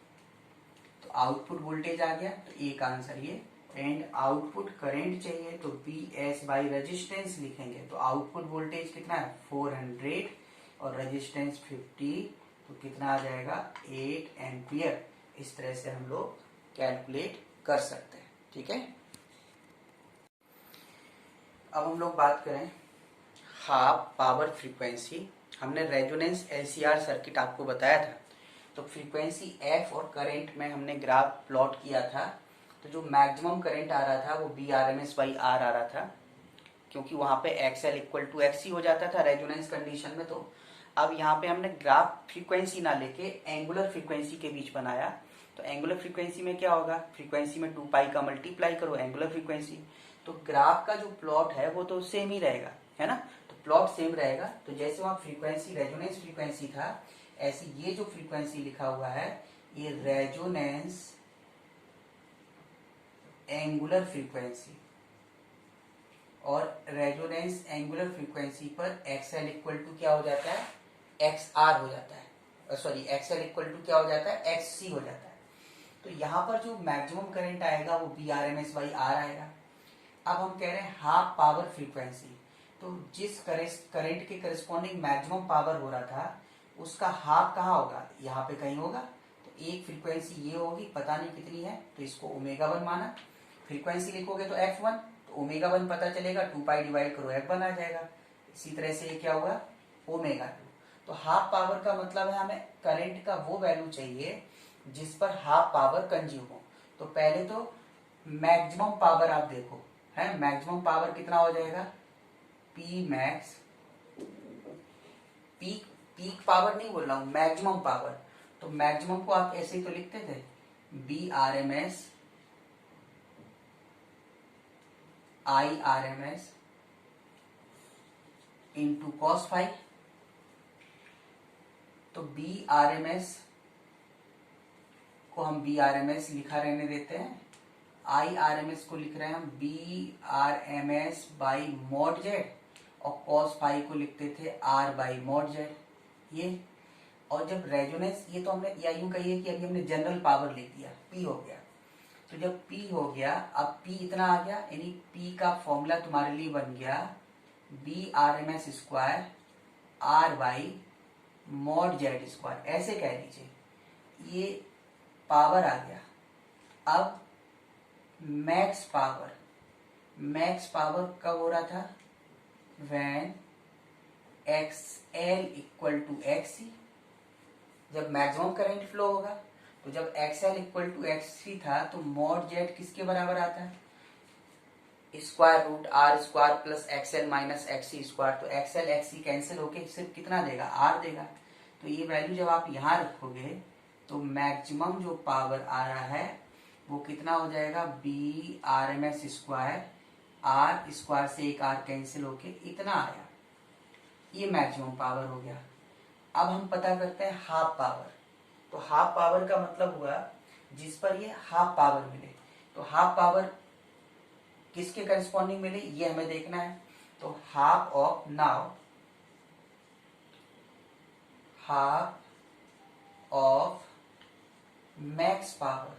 तो आउटपुट वोल्टेज आ गया, तो एक आंसर ये। एंड आउटपुट करंट चाहिए तो बी एस बाई रेजिस्टेंस लिखेंगे, तो आउटपुट वोल्टेज कितना है 400 और रेजिस्टेंस 50, तो कितना आ जाएगा 8 एम्पियर। इस तरह से हम लोग कैलकुलेट कर सकते हैं। ठीक है, अब हम लोग बात करें हाफ पावर फ्रीक्वेंसी। हमने रेजोनेंस एलसीआर सर्किट आपको बताया था, तो फ्रीक्वेंसी एफ और करंट में हमने ग्राफ प्लॉट किया था। तो जो मैक्सिमम करंट आ रहा था वो B R M S by R आ रहा था, क्योंकि वहां पे एक्सएल इक्वल टू एक्सी हो जाता था रेजोनेंस कंडीशन में। तो अब यहाँ पे हमने ग्राफ फ्रीक्वेंसी ना लेके एंगुलर फ्रीक्वेंसी के बीच बनाया। तो एंगुलर फ्रीक्वेंसी में क्या होगा, फ्रीक्वेंसी में 2 पाई का मल्टीप्लाई करो एंगुलर फ्रीक्वेंसी, तो ग्राफ का जो प्लॉट है वो तो सेम ही रहेगा, है ना। तो प्लॉट सेम रहेगा। तो जैसे वहां फ्रीक्वेंसी रेजोनेंस फ्रीक्वेंसी था, ऐसे ये जो फ्रीक्वेंसी लिखा हुआ है ये रेजोनेंस एंगुलर फ्रीक्वेंसी, और रेजोनेंस एंगुलर फ्रीक्वेंसी पर एक्सएल इक्वल टू क्या हो जाता है, एक्स आर हो जाता है, सॉरी एक्सएल इक्वल टू क्या हो जाता है, एक्स सी हो जाता है। तो यहाँ पर जो मैक्सिमम करंट आएगा वो B R M S by R आएगा। अब हम कह रहे हैं हाफ पावर फ्रीक्वेंसी, तो जिस करंट के करस्पॉन्डिंग मैक्सिमम पावर हो रहा था उसका हाफ कहाँ होगा, यहाँ पे कहीं होगा। तो एक फ्रीक्वेंसी ये होगी, पता नहीं कितनी है, तो इसको ओमेगा 1 माना। फ्रीक्वेंसी लिखोगे तो f1, तो ओमेगा 1 पता चलेगा, 2 पाई डिवाइड करो f1 आ जाएगा। इसी तरह से ये क्या हुआ ओमेगा 2। तो हाफ पावर का मतलब है हमें करंट का वो वैल्यू चाहिए जिस पर हाफ पावर कंज्यूम हो। तो पहले तो मैक्सिमम पावर आप देखो, है मैक्सिमम पावर कितना हो जाएगा, पी मैक्स, पीक पावर नहीं बोल रहा हूं, मैक्सिमम पावर। तो मैक्सिमम को आप ऐसे ही तो लिखते थे, B R M S I R M S into cos five. तो बी आर एम एस को हम बी आर एम एस लिखा रहने देते हैं, आई आर एम एस को लिख रहे हैं हम B R M S by mod Z, और कॉस फाइव को लिखते थे आर बाई मॉड जेड ये। और जब रेजोनेंस, ये तो हमने या यूं कहिए कि अभी हमने जनरल पावर लिख दिया, पी हो गया। तो जब पी हो गया, अब पी इतना आ गया, यानी पी का फॉर्मूला तुम्हारे लिए बन गया B R M S square R by mod Z square, ऐसे कह लीजिए। ये पावर आ गया। अब मैक्स पावर कब हो रहा था, when X L equal to X C, जब मैक्सिमम करंट फ्लो होगा। तो जब X L equal to X C था तो मॉड जेड किसके बराबर आता है, square root R square plus XL minus XC square. तो एक्सएल एक्सी कैंसिल होके सिर्फ कितना देगा, आर देगा। तो ये वैल्यू जब आप यहां रखोगे तो मैक्सिमम जो पावर आ रहा है वो कितना हो जाएगा, B R M S square, R square से एक आर कैंसिल होके इतना आया, ये मैक्सिमम पावर हो गया। अब हम पता करते हैं हाफ पावर। तो हाफ पावर का मतलब हुआ जिस पर ये हाफ पावर मिले। तो हाफ पावर किसके करस्पॉन्डिंग मिले ये हमें देखना है। तो half of, now half of max power,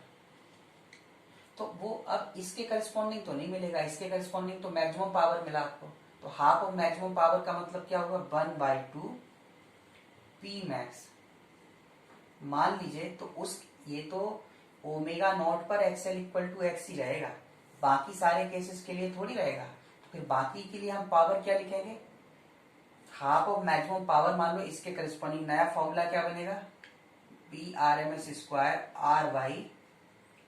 तो वो अब इसके करस्पॉन्डिंग तो नहीं मिलेगा, इसके करस्पॉन्डिंग तो मैक्सिमम पावर मिला आपको। तो हाफ ऑफ मैक्सिमम पावर का मतलब क्या होगा, 1/2 पी मैक्स। मान लीजिए तो उस, ये तो ओमेगा नॉट पर एक्सएल इक्वल टू एक्स ही रहेगा, बाकी सारे केसेस के लिए थोड़ी रहेगा। तो फिर बाकी के लिए हम पावर क्या लिखेंगे, हाफ ऑफ मैक्सिमम पावर मान लो, इसके करस्पॉन्डिंग नया फॉर्मूला क्या बनेगा, B R M S square R by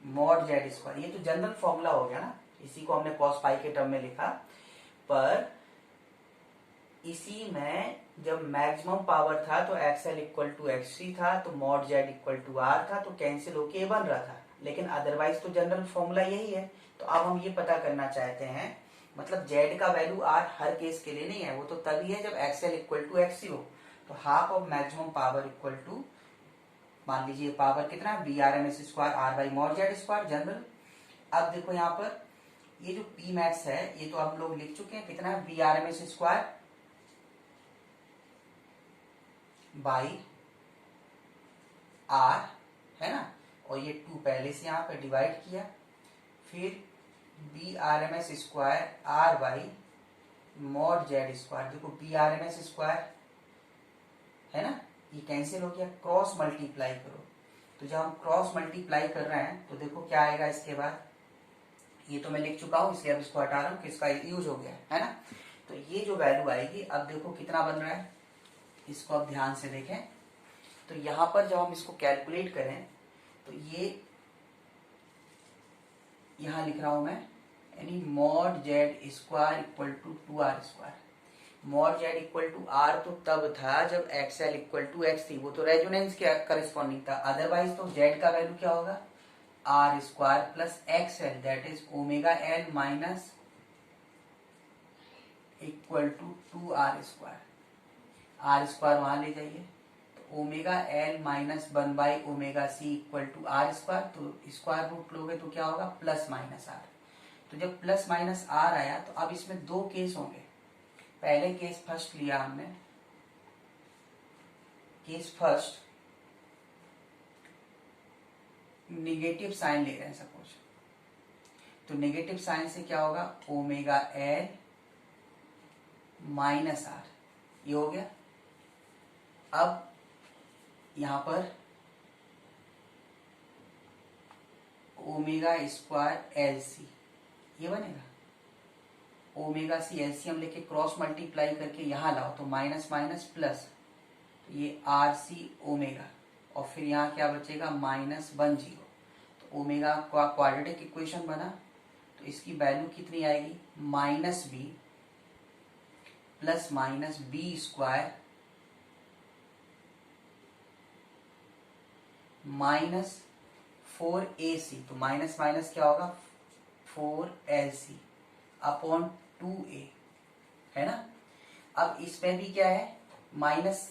mod Z square. ये तो जनरल फॉर्मूला हो गया ना, इसी को हमने कॉस पाई के टर्म में लिखा। पर इसी में जब मैक्सिमम पावर था तो एक्सएल इक्वल टू एक्स था, तो mod Z equal to R था, तो कैंसिल होके बन रहा था। लेकिन अदरवाइज तो जनरल फॉर्मूला यही है। तो अब हम ये पता करना चाहते हैं, मतलब जेड का वैल्यू आर हर केस के लिए नहीं है, वो तो तभी है जब एक्सएल इक्वल टू एक्सी हो। तो half of maximum power equal to, मान लीजिए पावर कितना है, B R M S square R by mod Z square general. अब देखो यहाँ पर ये जो पी मैक्स है ये तो हम लोग लिख चुके हैं, कितना है, B R M S square by R है ना, और ये 2 पहले से यहाँ पे डिवाइड किया, फिर BRMS square R by mod Z square. देखो BRMS स्क्वायर है ना, ये कैंसिल हो गया, क्रॉस मल्टीप्लाई करो। तो जब हम क्रॉस मल्टीप्लाई कर रहे हैं तो देखो क्या आएगा इसके बाद, ये तो मैं लिख चुका हूं इसलिए अब इसको हटा रहा हूं कि इसका यूज हो गया है ना। तो ये जो वैल्यू आएगी, अब देखो कितना बन रहा है, इसको अब ध्यान से देखें। तो यहां पर जब हम इसको कैलकुलेट करें तो ये यहां लिख रहा हूं मैं, यानी mod Z square equal to 2R square. Mod Z equal to R तो तब था जब एक्सएल इक्वल टू एक्स थी, वो तो रेजोनेंस के करस्पॉन्डिंग था। अदरवाइज तो जेड का वैल्यू क्या होगा, R square plus XL, that is omega L minus equal to 2R square. R square वहां ले जाइए, तो omega L minus 1 by omega C equal to R square. तो स्क्वायर रूट लोगे तो क्या होगा, प्लस माइनस आर। तो जब प्लस माइनस आर आया तो अब इसमें दो केस होंगे। पहले केस फर्स्ट लिया हमने, केस फर्स्ट निगेटिव साइन ले रहे हैं सपोज, तो निगेटिव साइन से क्या होगा, ओमेगा एल माइनस आर, ये हो गया। अब यहां पर ओमेगा स्क्वायर एल सी, ये बनेगा ओमेगा सी एलसीएम लेके क्रॉस मल्टीप्लाई करके यहां लाओ तो माइनस माइनस प्लस, तो ये आर सी ओमेगा, और फिर यहाँ क्या बचेगा, -1/0। तो ओमेगा का क्वाड्रेटिक इक्वेशन बना, तो इसकी वैल्यू कितनी आएगी, -b plus minus B square minus 4ac, तो माइनस माइनस क्या होगा, 4lc अपॉन 2a, है ना। अब इसमें भी क्या है, माइनस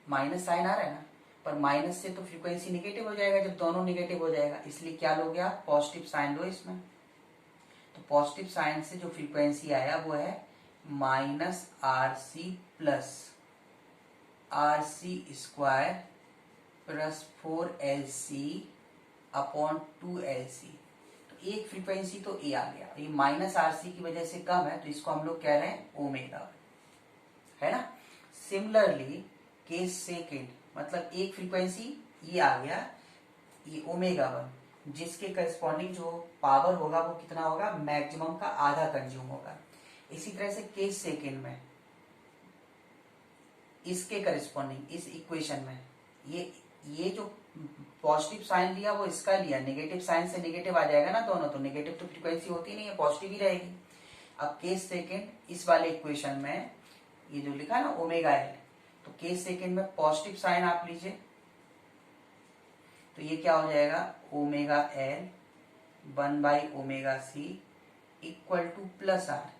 माइनस साइन आ रहा है ना, पर माइनस से तो फ्रीक्वेंसी निगेटिव हो जाएगा जब दोनों निगेटिव हो जाएगा, इसलिए क्या लोगे आप, पॉजिटिव साइन लो इसमें। तो पॉजिटिव साइन से जो फ्रीक्वेंसी आया वो है minus RC plus RC square plus 4LC upon 2LC। तो एक फ्रीक्वेंसी तो ए आ गया, ये माइनस RC की वजह से कम है तो इसको हम लोग कह रहे हैं ओमेगा, है ना। सिमिलरली केस सेकेंड, मतलब एक फ्रीक्वेंसी ये आ गया, ये ओमेगा 1, जिसके करस्पॉन्डिंग जो पावर होगा वो कितना होगा, मैक्सिमम का आधा कंज्यूम होगा। इसी तरह से केस सेकेंड में इसके करस्पॉन्डिंग इस इक्वेशन में ये जो पॉजिटिव साइन लिया वो इसका लिया, नेगेटिव साइन से नेगेटिव आ जाएगा ना दोनों, तो नेगेटिव तो फ्रीक्वेंसी होती नहीं है, पॉजिटिव ही रहेगी। अब केस सेकेंड इस वाले इक्वेशन में ये जो लिखा ना ओमेगा एल, तो केस सेकेंड में पॉजिटिव साइन आप लीजिए, तो ये क्या हो जाएगा, omega L 1 by omega C equal to plus R.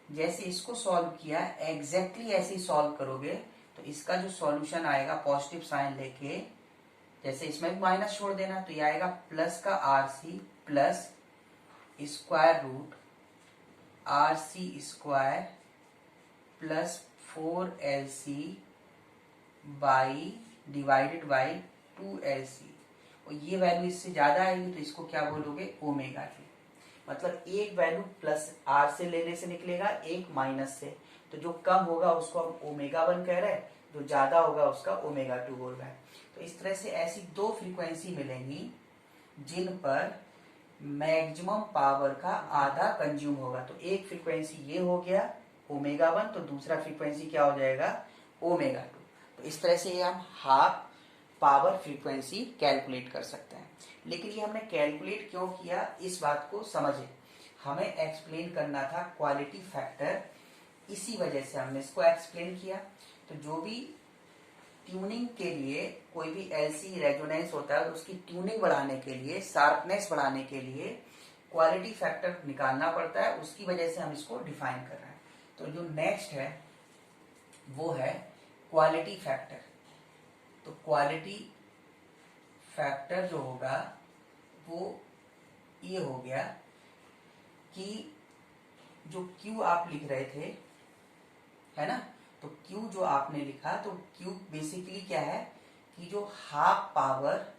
जैसे इसको सॉल्व किया एग्जैक्टली ऐसे ही सॉल्व करोगे तो इसका जो सॉल्यूशन आएगा पॉजिटिव साइन लेके, जैसे इसमें भी माइनस छोड़ देना, तो ये आएगा प्लस का RC plus square root RC square plus 4LC by divided by 2LC, और ये वैल्यू इससे ज्यादा आएगी तो इसको क्या बोलोगे, ओमेगा की। मतलब एक वैल्यू प्लस आर से लेने से निकलेगा, एक माइनस से, तो जो कम होगा उसको हम ओमेगा 1 कह रहे हैं, जो ज्यादा होगा उसका ओमेगा 2 बोल रहे हैं। तो इस तरह से ऐसी दो फ्रीक्वेंसी मिलेंगी जिन पर मैक्सिमम पावर का आधा कंज्यूम होगा। तो एक फ्रीक्वेंसी ये हो गया ओमेगा 1, तो दूसरा फ्रीक्वेंसी क्या हो जाएगा, ओमेगा 2। तो इस तरह से हम हाफ पावर फ्रीक्वेंसी कैलकुलेट कर सकते हैं। लेकिन ये हमने कैलकुलेट क्यों किया, इस बात को समझे, हमें एक्सप्लेन करना था क्वालिटी फैक्टर, इसी वजह से हमने इसको एक्सप्लेन किया। तो जो भी ट्यूनिंग के लिए कोई भी एलसी रेजोनेंस होता है तो उसकी ट्यूनिंग बढ़ाने के लिए, शार्पनेस बढ़ाने के लिए क्वालिटी फैक्टर निकालना पड़ता है, उसकी वजह से हम इसको डिफाइन कर रहे हैं। तो जो नेक्स्ट है वो है क्वालिटी फैक्टर। तो क्वालिटी फैक्टर जो होगा वो ये हो गया कि जो Q आप लिख रहे थे, है ना, तो Q जो आपने लिखा, तो Q बेसिकली क्या है, कि जो हाफ पावर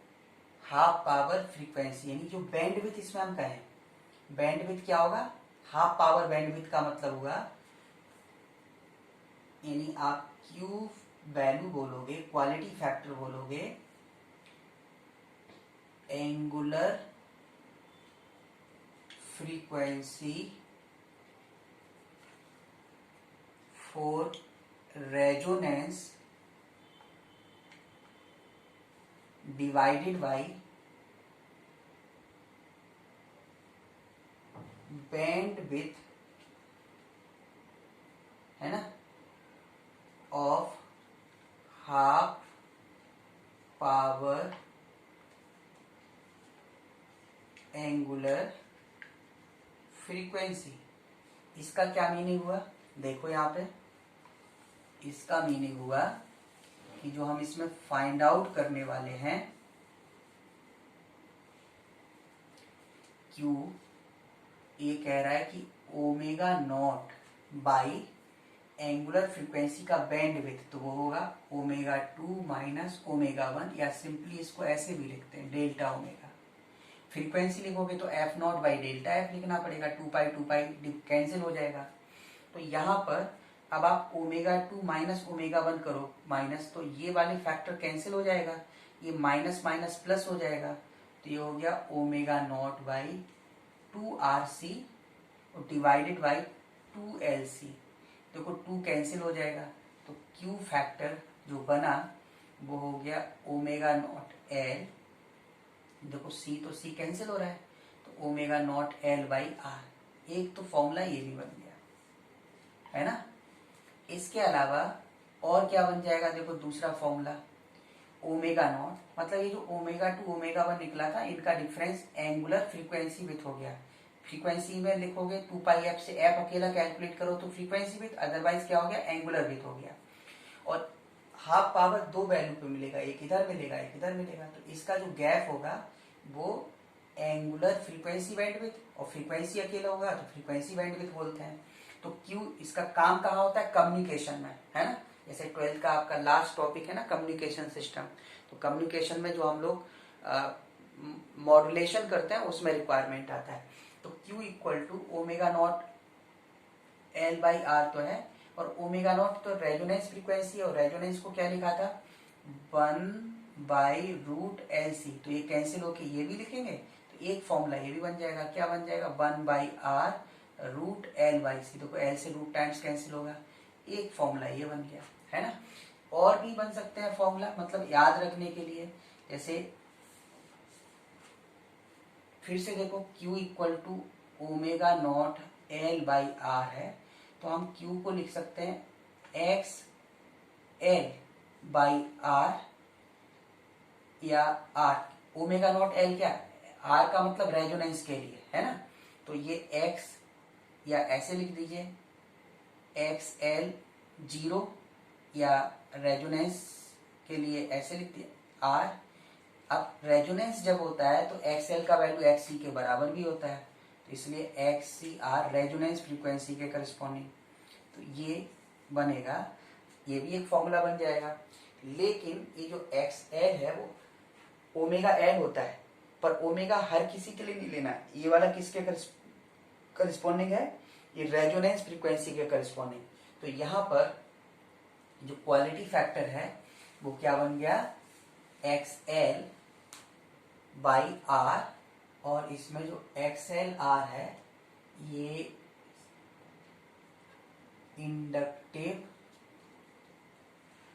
फ्रीक्वेंसी यानी जो बैंडविड्थ इसमें हम कहें, बैंडविड्थ क्या होगा, हाफ पावर बैंडविड्थ का मतलब होगा, यानी आप क्यू वैल्यू बोलोगे, क्वालिटी फैक्टर बोलोगे, angular frequency for resonance divided by bandwidth, है ना, of half power angular frequency. इसका क्या मीनिंग हुआ, देखो यहाँ पे, इसका मीनिंग हुआ कि जो हम इसमें फाइंड आउट करने वाले हैं, Q ये कह रहा है कि omega naught by angular frequency का बैंडविड्थ, तो वो होगा ओमेगा 2 माइनस ओमेगा 1, या सिंपली इसको ऐसे भी लिखते हैं डेल्टा ओमेगा। फ्रीक्वेंसी लिखोगे तो F not by delta F लिखना पड़ेगा, 2 पाई कैंसिल हो जाएगा। तो यहाँ पर अब आप ओमेगा 2 माइनस ओमेगा 1 करो माइनस, तो ये वाले फैक्टर कैंसिल हो जाएगा, ये माइनस माइनस प्लस हो जाएगा, तो ये हो गया omega naught by 2RC divided by 2LC। देखो 2 कैंसिल हो जाएगा, तो Q फैक्टर जो बना वो हो गया ओमेगा नॉट L, देखो C तो C कैंसिल हो रहा है, तो omega naught L by R। एक तो फॉर्मूला ये भी बन गया, है ना। इसके अलावा और क्या बन जाएगा, देखो दूसरा फॉर्मूला ओमेगा नॉट, मतलब ये जो ओमेगा 2 ओमेगा 1 निकला था, इनका डिफरेंस एंगुलर फ्रीक्वेंसी विथ हो गया। फ्रीक्वेंसी में लिखोगे 2 पाई एफ से एफ अकेला कैलकुलेट करो तो फ्रीक्वेंसी विथ, अदरवाइज क्या हो गया, एंगुलर विथ हो गया। और हाफ पावर दो वैल्यू पे मिलेगा, एक इधर मिलेगा एक इधर मिलेगा, तो इसका जो गैप होगा वो एंगुलर फ्रीक्वेंसी बैंडविड्थ, और फ्रीक्वेंसी अकेला होगा तो फ्रीक्वेंसी बैंडविड्थ बोलते हैं। तो क्यू इसका काम कहाँ होता है, कम्युनिकेशन में, है ना। जैसे 12th का आपका लास्ट टॉपिक है ना कम्युनिकेशन सिस्टम, तो कम्युनिकेशन में जो हम लोग मॉड्यूलेशन करते हैं उसमें रिक्वायरमेंट आता है। तो Q equal to omega not L by R तो है, और ओमेगा नॉट तो रेजोनेंस फ्रीक्वेंसी, और रेजोनेंस को क्या लिखा था 1 बाई रूट LC, तो ये कैंसिल होके ये भी लिखेंगे, तो एक फॉर्मूला ये भी बन जाएगा, क्या बन जाएगा 1 by R root L by C, तो L से रूट टाइम्स कैंसिल होगा, एक फॉर्मूला ये बन गया, है ना। और भी बन सकते हैं फॉर्मूला, मतलब याद रखने के लिए, जैसे फिर से देखो Q equal to omega not L by R है, तो हम Q को लिख सकते हैं एक्स एल बाई आर या आर, ओमेगा नॉट L क्या, आर का मतलब रेजोनेंस के लिए, है ना, तो ये एक्स, या ऐसे लिख दीजिए एक्स एल 0, या रेजोनेंस के लिए ऐसे लिख दिए आर। अब रेजोनेंस जब होता है तो एक्सएल का वैल्यू एक्ससी के बराबर भी होता है, तो इसलिए एक्ससी आर रेजोनेंस फ्रीक्वेंसी के करस्पॉन्डिंग, तो ये बनेगा, ये भी एक फॉर्मूला बन जाएगा। लेकिन ये जो एक्सएल है वो ओमेगा एल होता है, पर ओमेगा हर किसी के लिए नहीं लेना, ये वाला किसके करस्पॉन्डिंग है, ये रेजोनेंस फ्रीक्वेंसी के करस्पॉन्डिंग। तो यहाँ पर जो क्वालिटी फैक्टर है वो क्या बन गया एक्स एल बाई आर, और इसमें जो एक्स एल आर है ये इंडक्टिव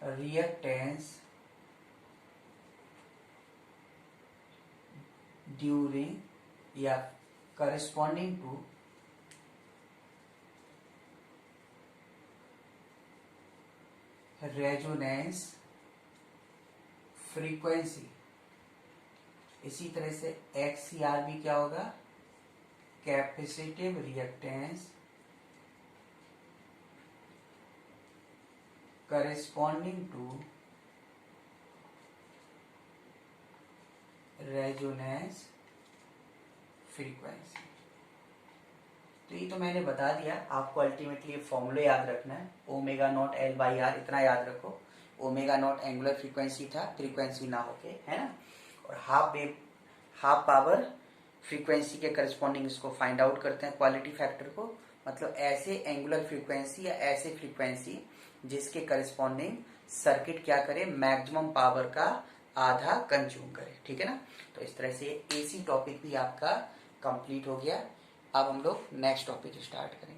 रिएक्टेंस ड्यूरिंग या करस्पॉन्डिंग टू रेजोनेंस फ्रीक्वेंसी। इसी तरह से XCR भी क्या होगा, capacitive reactance corresponding to resonance frequency. तो ये तो मैंने बता दिया, आपको अल्टीमेटली फॉर्मूले याद रखना है, omega not L by R इतना याद रखो, ओमेगा नॉट एंगुलर फ्रीक्वेंसी था, फ्रीक्वेंसी ना होके, है ना। और हाफ पावर फ्रीक्वेंसी के करस्पॉन्डिंग इसको फाइंड आउट करते हैं क्वालिटी फैक्टर को, मतलब ऐसे एंगुलर फ्रीक्वेंसी या ऐसे फ्रीक्वेंसी जिसके करस्पॉन्डिंग सर्किट क्या करे, मैक्सिमम पावर का आधा कंज्यूम करे, ठीक है ना। तो इस तरह से एसी टॉपिक भी आपका कंप्लीट हो गया। अब हम लोग नेक्स्ट टॉपिक स्टार्ट करेंगे।